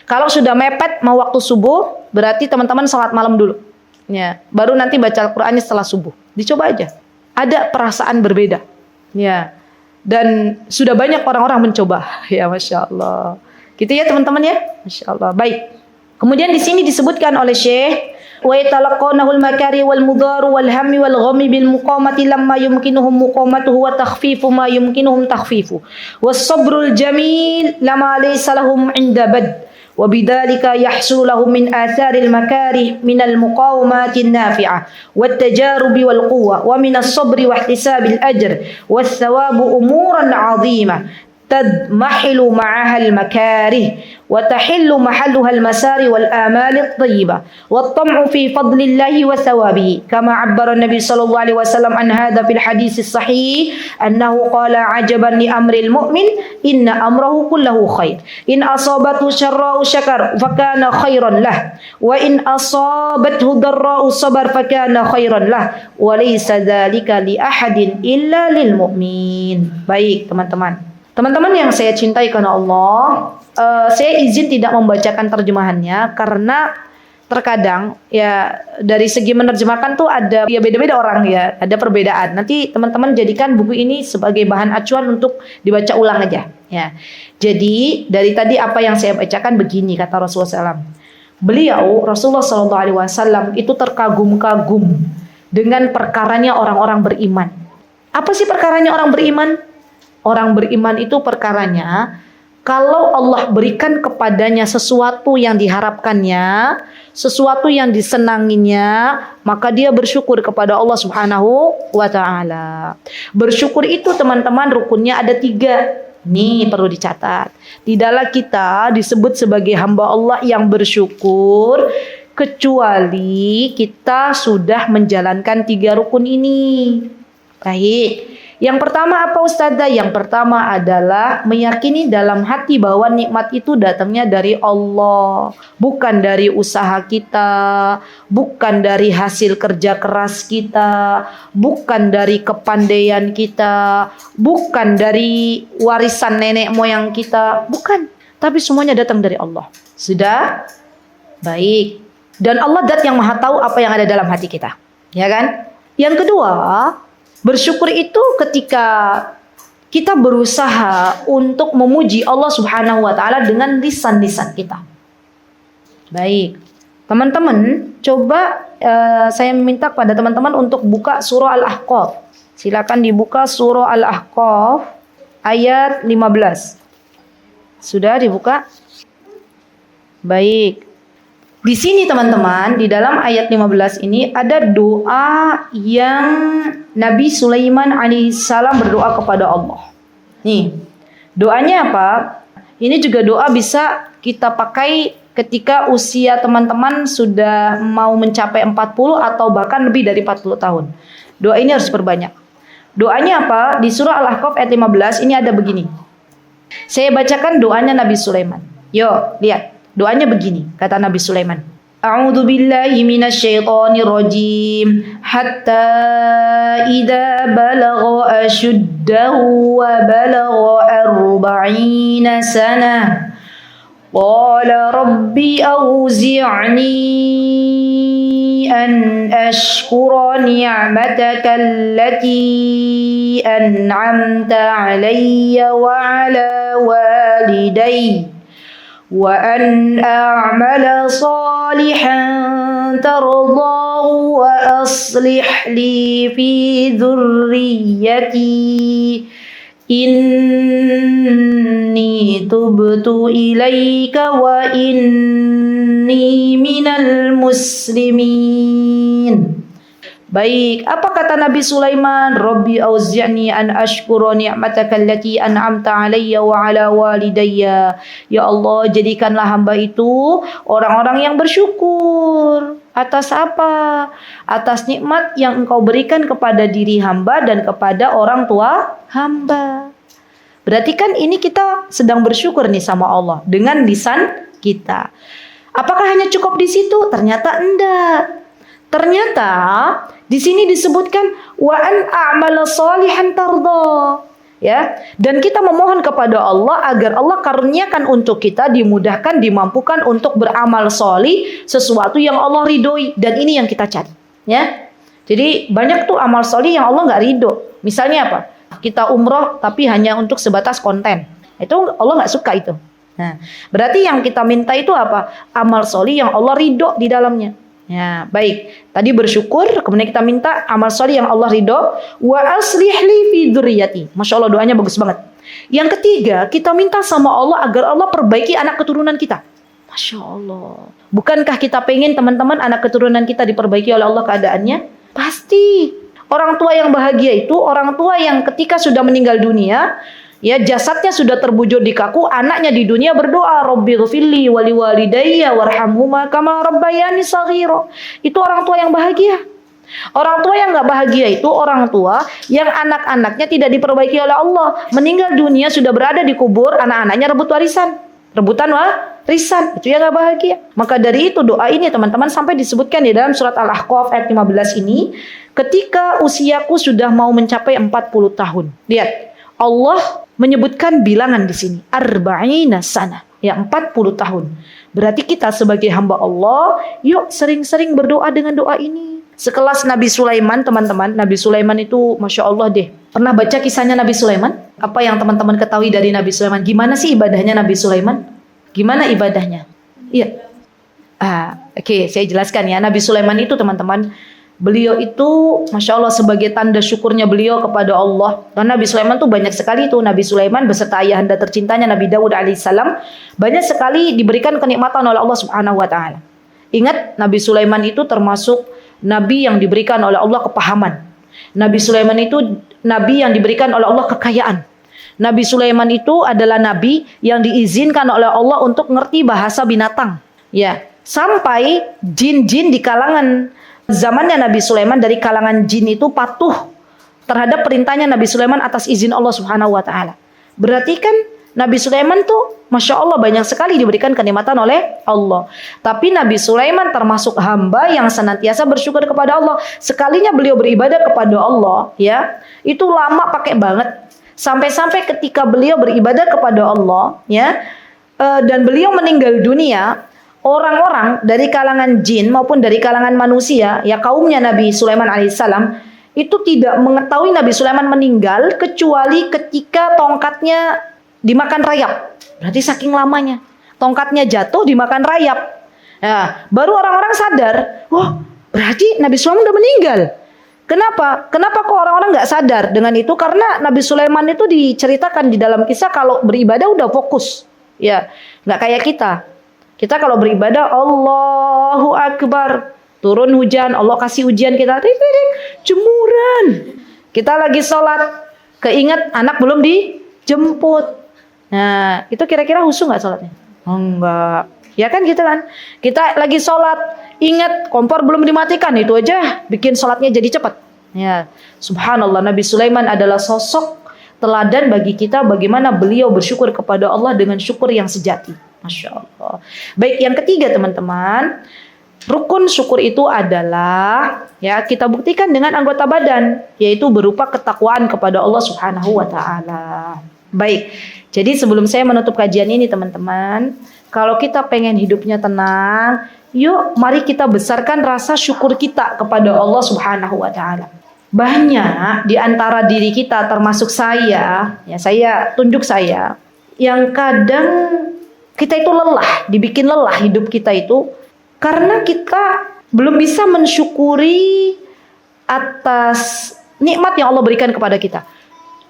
Speaker 3: Kalau sudah mepet mau waktu subuh, berarti teman-teman sholat malam dulu. Ya, baru nanti baca Qurannya setelah subuh. Dicoba aja. Ada perasaan berbeda. Ya. Dan sudah banyak orang-orang mencoba. Ya, Masya Allah. Gitu ya teman-teman ya. Masya Allah. Baik. Kemudian di sini disebutkan oleh Syekh, wa yatalaqawnahu al-makari wal mudaru wal hammi wal ghammi bil muqamati lamma yumkinuhum muqamatuhu wa takhfifu ma yumkinuhum takhfifu. Was sabrul jamil lama laysa lahum 'inda bad. وبذلك يحصل له من آثار المكاره من المقاومات النافعة والتجارب والقوة ومن الصبر واحتساب الأجر والثواب أمورا عظيمة تضمحل معها المكاره وتحل محلها المسار والآمال الطيبة والطمع في فضل الله وثوابه كما عبر النبي صلى الله عليه وسلم عن هذا في الحديث الصحيح أنه قال عجبا لأمر المؤمن إن أمره كله خير إن أصابته شراء شكر فكان خيرا له وإن أصابته ضراء صبر فكان خيرا له وليس ذلك لأحد إلا للمؤمن. Baik teman-teman yang saya cintai karena Allah, saya izin tidak membacakan terjemahannya karena terkadang ya dari segi menerjemahkan tuh ada ya beda-beda orang ya, ada perbedaan. Nanti teman-teman jadikan buku ini sebagai bahan acuan untuk dibaca ulang aja ya. Jadi dari tadi apa yang saya bacakan begini kata Rasulullah SAW. Beliau Rasulullah SAW itu terkagum-kagum dengan perkaranya orang-orang beriman. Apa sih perkaranya orang beriman? Orang beriman itu perkaranya kalau Allah berikan kepadanya sesuatu yang diharapkannya, sesuatu yang disenanginya, maka dia bersyukur kepada Allah Subhanahu wa ta'ala. Bersyukur itu teman-teman rukunnya ada 3. Nih perlu dicatat. Tidaklah kita disebut sebagai hamba Allah yang bersyukur kecuali kita sudah menjalankan 3 rukun ini. Baik. Yang pertama apa Ustazah? Yang pertama adalah meyakini dalam hati bahwa nikmat itu datangnya dari Allah, bukan dari usaha kita, bukan dari hasil kerja keras kita, bukan dari kepandaian kita, bukan dari warisan nenek moyang kita, bukan. Tapi semuanya datang dari Allah. Sudah? Baik. Dan Allah zat yang maha tahu apa yang ada dalam hati kita. Ya kan? Yang kedua, bersyukur itu ketika kita berusaha untuk memuji Allah Subhanahu wa ta'ala dengan lisan-lisan kita. Baik. Teman-teman, coba saya meminta kepada teman-teman untuk buka surah Al-Ahqaf. Silakan dibuka surah Al-Ahqaf ayat 15. Sudah dibuka? Baik. Di sini teman-teman, di dalam ayat 15 ini ada doa yang Nabi Sulaiman alaihissalam berdoa kepada Allah. Nih, doanya apa? Ini juga doa bisa kita pakai ketika usia teman-teman sudah mau mencapai 40 atau bahkan lebih dari 40 tahun. Doa ini harus diperbanyak. Doanya apa? Di surah Al-Ahqaf ayat 15 ini ada begini. Saya bacakan doanya Nabi Sulaiman. Yuk, lihat. Doanya begini, kata Nabi Sulaiman. A'udzu billahi minasyaitonir rajim. Hatta idza balagha ashuddahu wa balagha 40 sanah. Qala rabbi awzi'ni an ashkura ni'mataka allati an'amta 'alayya wa 'ala walidayya وأن أعمل صالحا ترضاه وأصلح لي في ذريتي إني تبت إليك وإني من المسلمين. Baik, apa kata Nabi Sulaiman? Rabbi auzi'ni an ashkura ni'mataka allati an'amta 'alayya wa 'ala walidayya. Ya Allah, jadikanlah hamba itu orang-orang yang bersyukur. Atas apa? Atas nikmat yang Engkau berikan kepada diri hamba dan kepada orang tua hamba. Berarti kan ini kita sedang bersyukur nih sama Allah dengan lisan kita. Apakah hanya cukup di situ? Ternyata enggak. Ternyata di sini disebutkan wa an a'mala salihan tarda, ya. Dan kita memohon kepada Allah agar Allah karuniakan untuk kita dimudahkan, dimampukan untuk beramal solih sesuatu yang Allah ridhoi, dan ini yang kita cari, ya. Jadi banyak tuh amal solih yang Allah nggak ridho. Misalnya apa? Kita umroh tapi hanya untuk sebatas konten. Itu Allah nggak suka itu. Nah, berarti yang kita minta itu apa? Amal solih yang Allah ridho di dalamnya. Ya, baik. Tadi bersyukur, kemudian kita minta amal soleh yang Allah ridho. Wa aslih li fi dzurriyyati. Masya Allah, doanya bagus banget. Yang ketiga, kita minta sama Allah agar Allah perbaiki anak keturunan kita. Masya Allah. Bukankah kita pengen teman-teman anak keturunan kita diperbaiki oleh Allah keadaannya? Pasti. Orang tua yang bahagia itu orang tua yang ketika sudah meninggal dunia, ya jasadnya sudah terbujur di kaku, anaknya di dunia berdoa, Rabbighfirli wa liwalidayya warhamhuma kama rabbayani shaghira. Itu orang tua yang bahagia. Orang tua yang nggak bahagia itu orang tua yang anak-anaknya tidak diperbaiki oleh Allah. Meninggal dunia sudah berada di kubur, anak-anaknya rebut warisan. Rebutan warisan, itu yang nggak bahagia. Maka dari itu doa ini teman-teman sampai disebutkan di dalam surat Al-Ahqaf ayat 15 ini, ketika usiaku sudah mau mencapai 40 tahun. Lihat, Allah menyebutkan bilangan di sini, arba'ina sana, ya 40 tahun. Berarti kita sebagai hamba Allah, yuk sering-sering berdoa dengan doa ini. Sekelas Nabi Sulaiman, teman-teman, Nabi Sulaiman itu Masya Allah deh. Pernah baca kisahnya Nabi Sulaiman? Apa yang teman-teman ketahui dari Nabi Sulaiman? Gimana sih ibadahnya Nabi Sulaiman? Gimana ibadahnya? Iya. Oke, saya jelaskan ya. Nabi Sulaiman itu teman-teman, Beliau itu Masya Allah sebagai tanda syukurnya beliau kepada Allah. Karena Nabi Sulaiman tuh banyak sekali tuh. Nabi Sulaiman beserta ayahanda tercintanya Nabi Daud alaihissalam banyak sekali diberikan kenikmatan oleh Allah Subhanahu wa taala. Ingat, Nabi Sulaiman itu termasuk nabi yang diberikan oleh Allah kepahaman. Nabi Sulaiman itu nabi yang diberikan oleh Allah kekayaan. Nabi Sulaiman itu adalah nabi yang diizinkan oleh Allah untuk ngerti bahasa binatang. Ya, sampai jin-jin di kalangan zamannya Nabi Sulaiman dari kalangan jin itu patuh terhadap perintahnya Nabi Sulaiman atas izin Allah Subhanahu wa taala. Berarti kan Nabi Sulaiman tuh Masya Allah banyak sekali diberikan kenikmatan oleh Allah. Tapi Nabi Sulaiman termasuk hamba yang senantiasa bersyukur kepada Allah. Sekalinya beliau beribadah kepada Allah, ya, itu lama pakai banget. Sampai-sampai ketika beliau beribadah kepada Allah, ya, dan beliau meninggal dunia, orang-orang dari kalangan jin maupun dari kalangan manusia, ya kaumnya Nabi Sulaiman alaihissalam, itu tidak mengetahui Nabi Sulaiman meninggal kecuali ketika tongkatnya dimakan rayap. Berarti saking lamanya tongkatnya jatuh dimakan rayap. Ya, baru orang-orang sadar, wah berarti Nabi Sulaiman udah meninggal. Kenapa? Kenapa kok orang-orang nggak sadar dengan itu? Karena Nabi Sulaiman itu diceritakan di dalam kisah kalau beribadah udah fokus, ya nggak kayak kita. Kita kalau beribadah Allahu Akbar, turun hujan, Allah kasih ujian kita, jemuran. Kita lagi sholat, keinget anak belum dijemput. Nah, itu kira-kira husu nggak sholatnya? Oh, enggak. Ya kan gitu kan? Kita lagi sholat, ingat kompor belum dimatikan, itu aja bikin sholatnya jadi cepat. Ya, subhanallah, Nabi Sulaiman adalah sosok teladan bagi kita bagaimana beliau bersyukur kepada Allah dengan syukur yang sejati. Masya Allah. Baik, yang ketiga teman-teman, rukun syukur itu adalah ya kita buktikan dengan anggota badan, yaitu berupa ketakwaan kepada Allah Subhanahu wa taala. Baik. Jadi sebelum saya menutup kajian ini teman-teman, kalau kita pengen hidupnya tenang, yuk mari kita besarkan rasa syukur kita kepada Allah Subhanahu wa taala. Banyak di antara diri kita termasuk saya, ya saya tunjuk saya, yang kadang kita itu lelah, dibikin lelah hidup kita itu karena kita belum bisa mensyukuri atas nikmat yang Allah berikan kepada kita.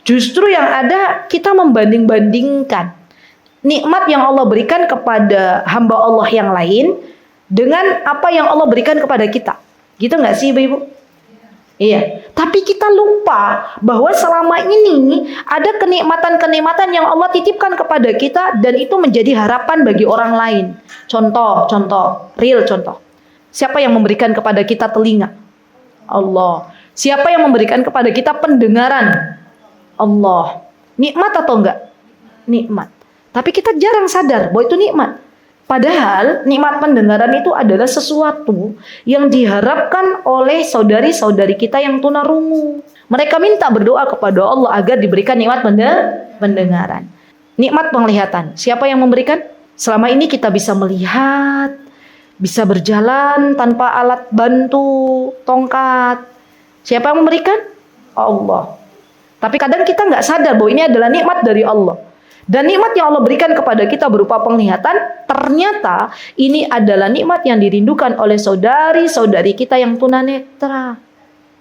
Speaker 3: Justru yang ada kita membanding-bandingkan nikmat yang Allah berikan kepada hamba Allah yang lain dengan apa yang Allah berikan kepada kita. Gitu nggak sih Ibu-Ibu? Iya. Tapi kita lupa bahwa selama ini ada kenikmatan-kenikmatan yang Allah titipkan kepada kita dan itu menjadi harapan bagi orang lain. Contoh, real contoh. Siapa yang memberikan kepada kita telinga? Allah. Siapa yang memberikan kepada kita pendengaran? Allah. Nikmat atau enggak? Nikmat. Tapi kita jarang sadar bahwa itu nikmat. Padahal nikmat pendengaran itu adalah sesuatu yang diharapkan oleh saudari-saudari kita yang tunarungu. Mereka minta berdoa kepada Allah agar diberikan nikmat pendengaran. Nikmat penglihatan. Siapa yang memberikan? Selama ini kita bisa melihat, bisa berjalan tanpa alat bantu, tongkat. Siapa yang memberikan? Allah. Tapi kadang kita nggak sadar bahwa ini adalah nikmat dari Allah. Dan nikmat yang Allah berikan kepada kita berupa penglihatan, ternyata ini adalah nikmat yang dirindukan oleh saudari-saudari kita yang tunanetra.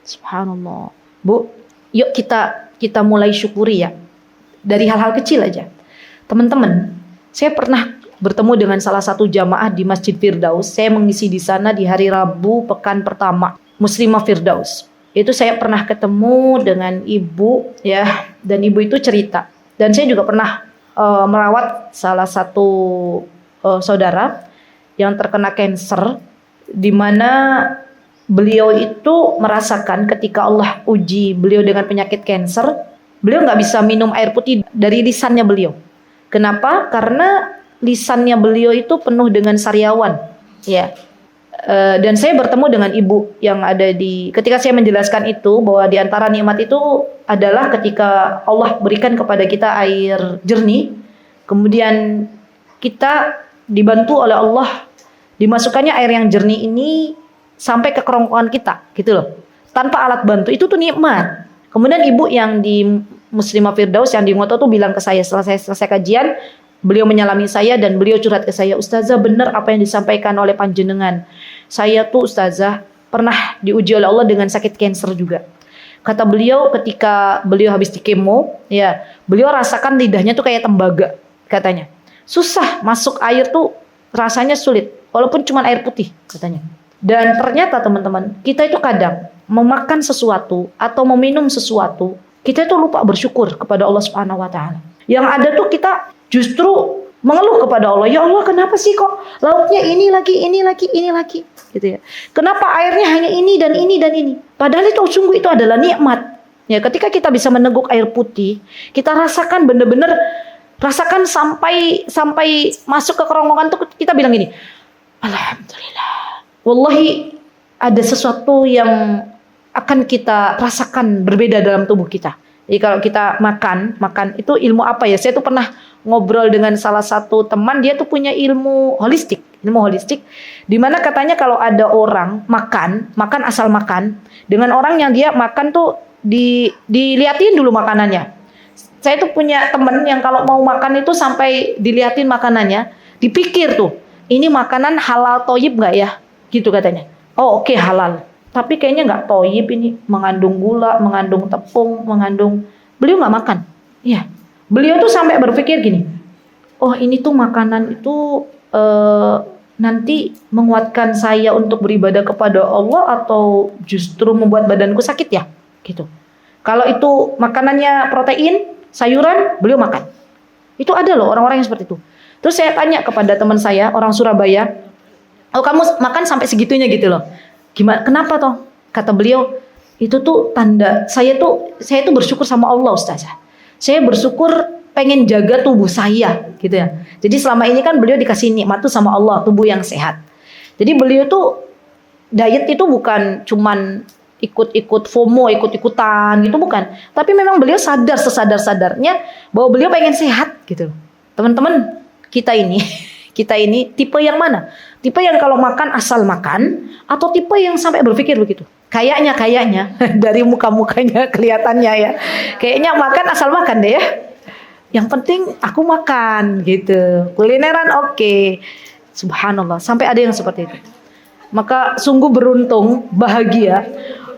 Speaker 3: Subhanallah. Bu, yuk kita mulai syukuri ya. Dari hal-hal kecil aja. Teman-teman, saya pernah bertemu dengan salah satu jamaah di Masjid Firdaus. Saya mengisi di sana di hari Rabu pekan pertama, Muslimah Firdaus. Itu saya pernah ketemu dengan ibu ya, dan ibu itu cerita. Dan saya juga pernah merawat salah satu saudara yang terkena kanker, di mana beliau itu merasakan ketika Allah uji beliau dengan penyakit kanker, beliau nggak bisa minum air putih dari lisannya beliau. Kenapa? Karena lisannya beliau itu penuh dengan sariawan, ya. Dan saya bertemu dengan ibu yang ada ketika saya menjelaskan itu bahwa di antara nikmat itu adalah ketika Allah berikan kepada kita air jernih, kemudian kita dibantu oleh Allah dimasukkannya air yang jernih ini sampai ke kerongkongan kita, gitu loh, tanpa alat bantu. Itu tuh nikmat. Kemudian ibu yang di Muslimah Firdaus yang di Ngoto tuh bilang ke saya setelah saya selesai kajian, beliau menyalami saya dan beliau curhat ke saya, Ustazah benar apa yang disampaikan oleh panjenengan. Saya tuh Ustazah pernah diuji oleh Allah dengan sakit kanker juga. Kata beliau ketika beliau habis di kemo, ya, beliau rasakan lidahnya tuh kayak tembaga katanya. Susah masuk air tuh rasanya sulit, walaupun cuma air putih katanya. Dan ternyata teman-teman, kita itu kadang memakan sesuatu atau meminum sesuatu, kita itu lupa bersyukur kepada Allah Subhanahu wa taala. Yang ada tuh kita justru mengeluh kepada Allah, ya Allah kenapa sih kok lauknya ini lagi gitu ya. Kenapa airnya hanya ini dan ini dan ini? Padahal itu sungguh itu adalah nikmat. Ya, ketika kita bisa meneguk air putih, kita rasakan benar-benar rasakan sampai masuk ke kerongkongan tuh kita bilang gini, alhamdulillah. Wallahi ada sesuatu yang akan kita rasakan berbeda dalam tubuh kita. Jadi kalau kita makan itu ilmu apa ya? Saya tuh pernah ngobrol dengan salah satu teman, dia tuh punya ilmu holistik di mana katanya kalau ada orang makan asal makan dengan orang yang dia makan tuh diliatin dulu makanannya. Saya tuh punya temen yang kalau mau makan itu sampai diliatin makanannya, dipikir tuh ini makanan halal toyib nggak ya, gitu katanya. Oh oke, halal. Tapi kayaknya nggak toyib ini, mengandung gula, mengandung tepung, beliau nggak makan. Iya, beliau tuh sampai berpikir gini, oh ini tuh makanan itu nanti menguatkan saya untuk beribadah kepada Allah atau justru membuat badanku sakit ya, gitu. Kalau itu makanannya protein, sayuran, beliau makan. Itu ada loh orang-orang yang seperti itu. Terus saya tanya kepada teman saya, orang Surabaya, oh kamu makan sampai segitunya gitu loh. Gimana? Kenapa toh? Kata beliau, itu tuh tanda saya tuh bersyukur sama Allah, Ustazah. Saya bersyukur pengen jaga tubuh saya, gitu ya. Jadi selama ini kan beliau dikasih nikmat tuh sama Allah, tubuh yang sehat. Jadi beliau tuh diet itu bukan cuman ikut-ikut FOMO, ikut-ikutan gitu, bukan. Tapi memang beliau sesadar-sadarnya bahwa beliau pengen sehat gitu. Teman-teman, kita ini tipe yang mana? Tipe yang kalau makan asal makan atau tipe yang sampai berpikir begitu? Kayaknya dari muka-mukanya kelihatannya ya. Kayaknya makan asal makan deh ya. Yang penting aku makan gitu. Kulineran oke. Subhanallah, sampai ada yang seperti itu. Maka sungguh beruntung, bahagia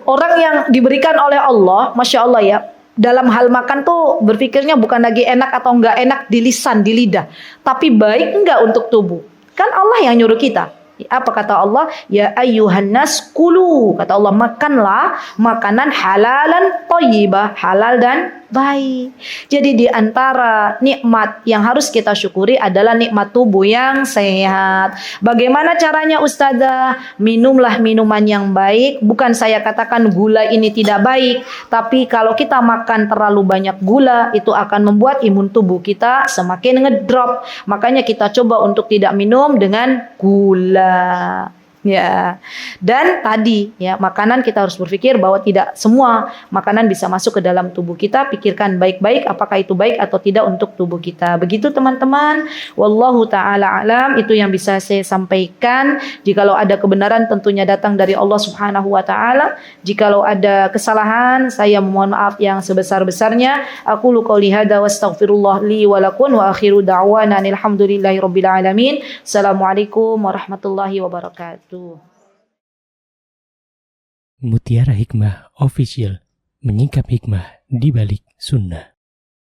Speaker 3: orang yang diberikan oleh Allah, Masya Allah ya. Dalam hal makan tuh berpikirnya bukan lagi enak atau enggak enak di lisan, di lidah, tapi baik enggak untuk tubuh. Kan Allah yang nyuruh kita. Apa kata Allah? Ya ayyuhan nas kulu. Kata Allah, makanlah makanan halalan thayyibah, halal dan baik. Jadi di antara nikmat yang harus kita syukuri adalah nikmat tubuh yang sehat. Bagaimana caranya Ustazah? Minumlah minuman yang baik. Bukan saya katakan gula ini tidak baik, tapi kalau kita makan terlalu banyak gula, itu akan membuat imun tubuh kita semakin ngedrop. Makanya kita coba untuk tidak minum dengan gula. Ya, dan tadi ya, makanan kita harus berpikir bahwa tidak semua makanan bisa masuk ke dalam tubuh kita. Pikirkan baik-baik apakah itu baik atau tidak untuk tubuh kita. Begitu teman-teman. Wallahu taala alam, itu yang bisa saya sampaikan. Jikalau ada kebenaran tentunya datang dari Allah Subhanahu wa taala. Jikalau ada kesalahan, saya mohon maaf yang sebesar-besarnya. Aqulu qouli hadza wa astaghfirullah li wa lakum wa akhiru da'wana alhamdulillahirabbil alamin. Assalamualaikum warahmatullahi wabarakatuh.
Speaker 1: Mutiara Hikmah Official, menyingkap hikmah di balik sunnah.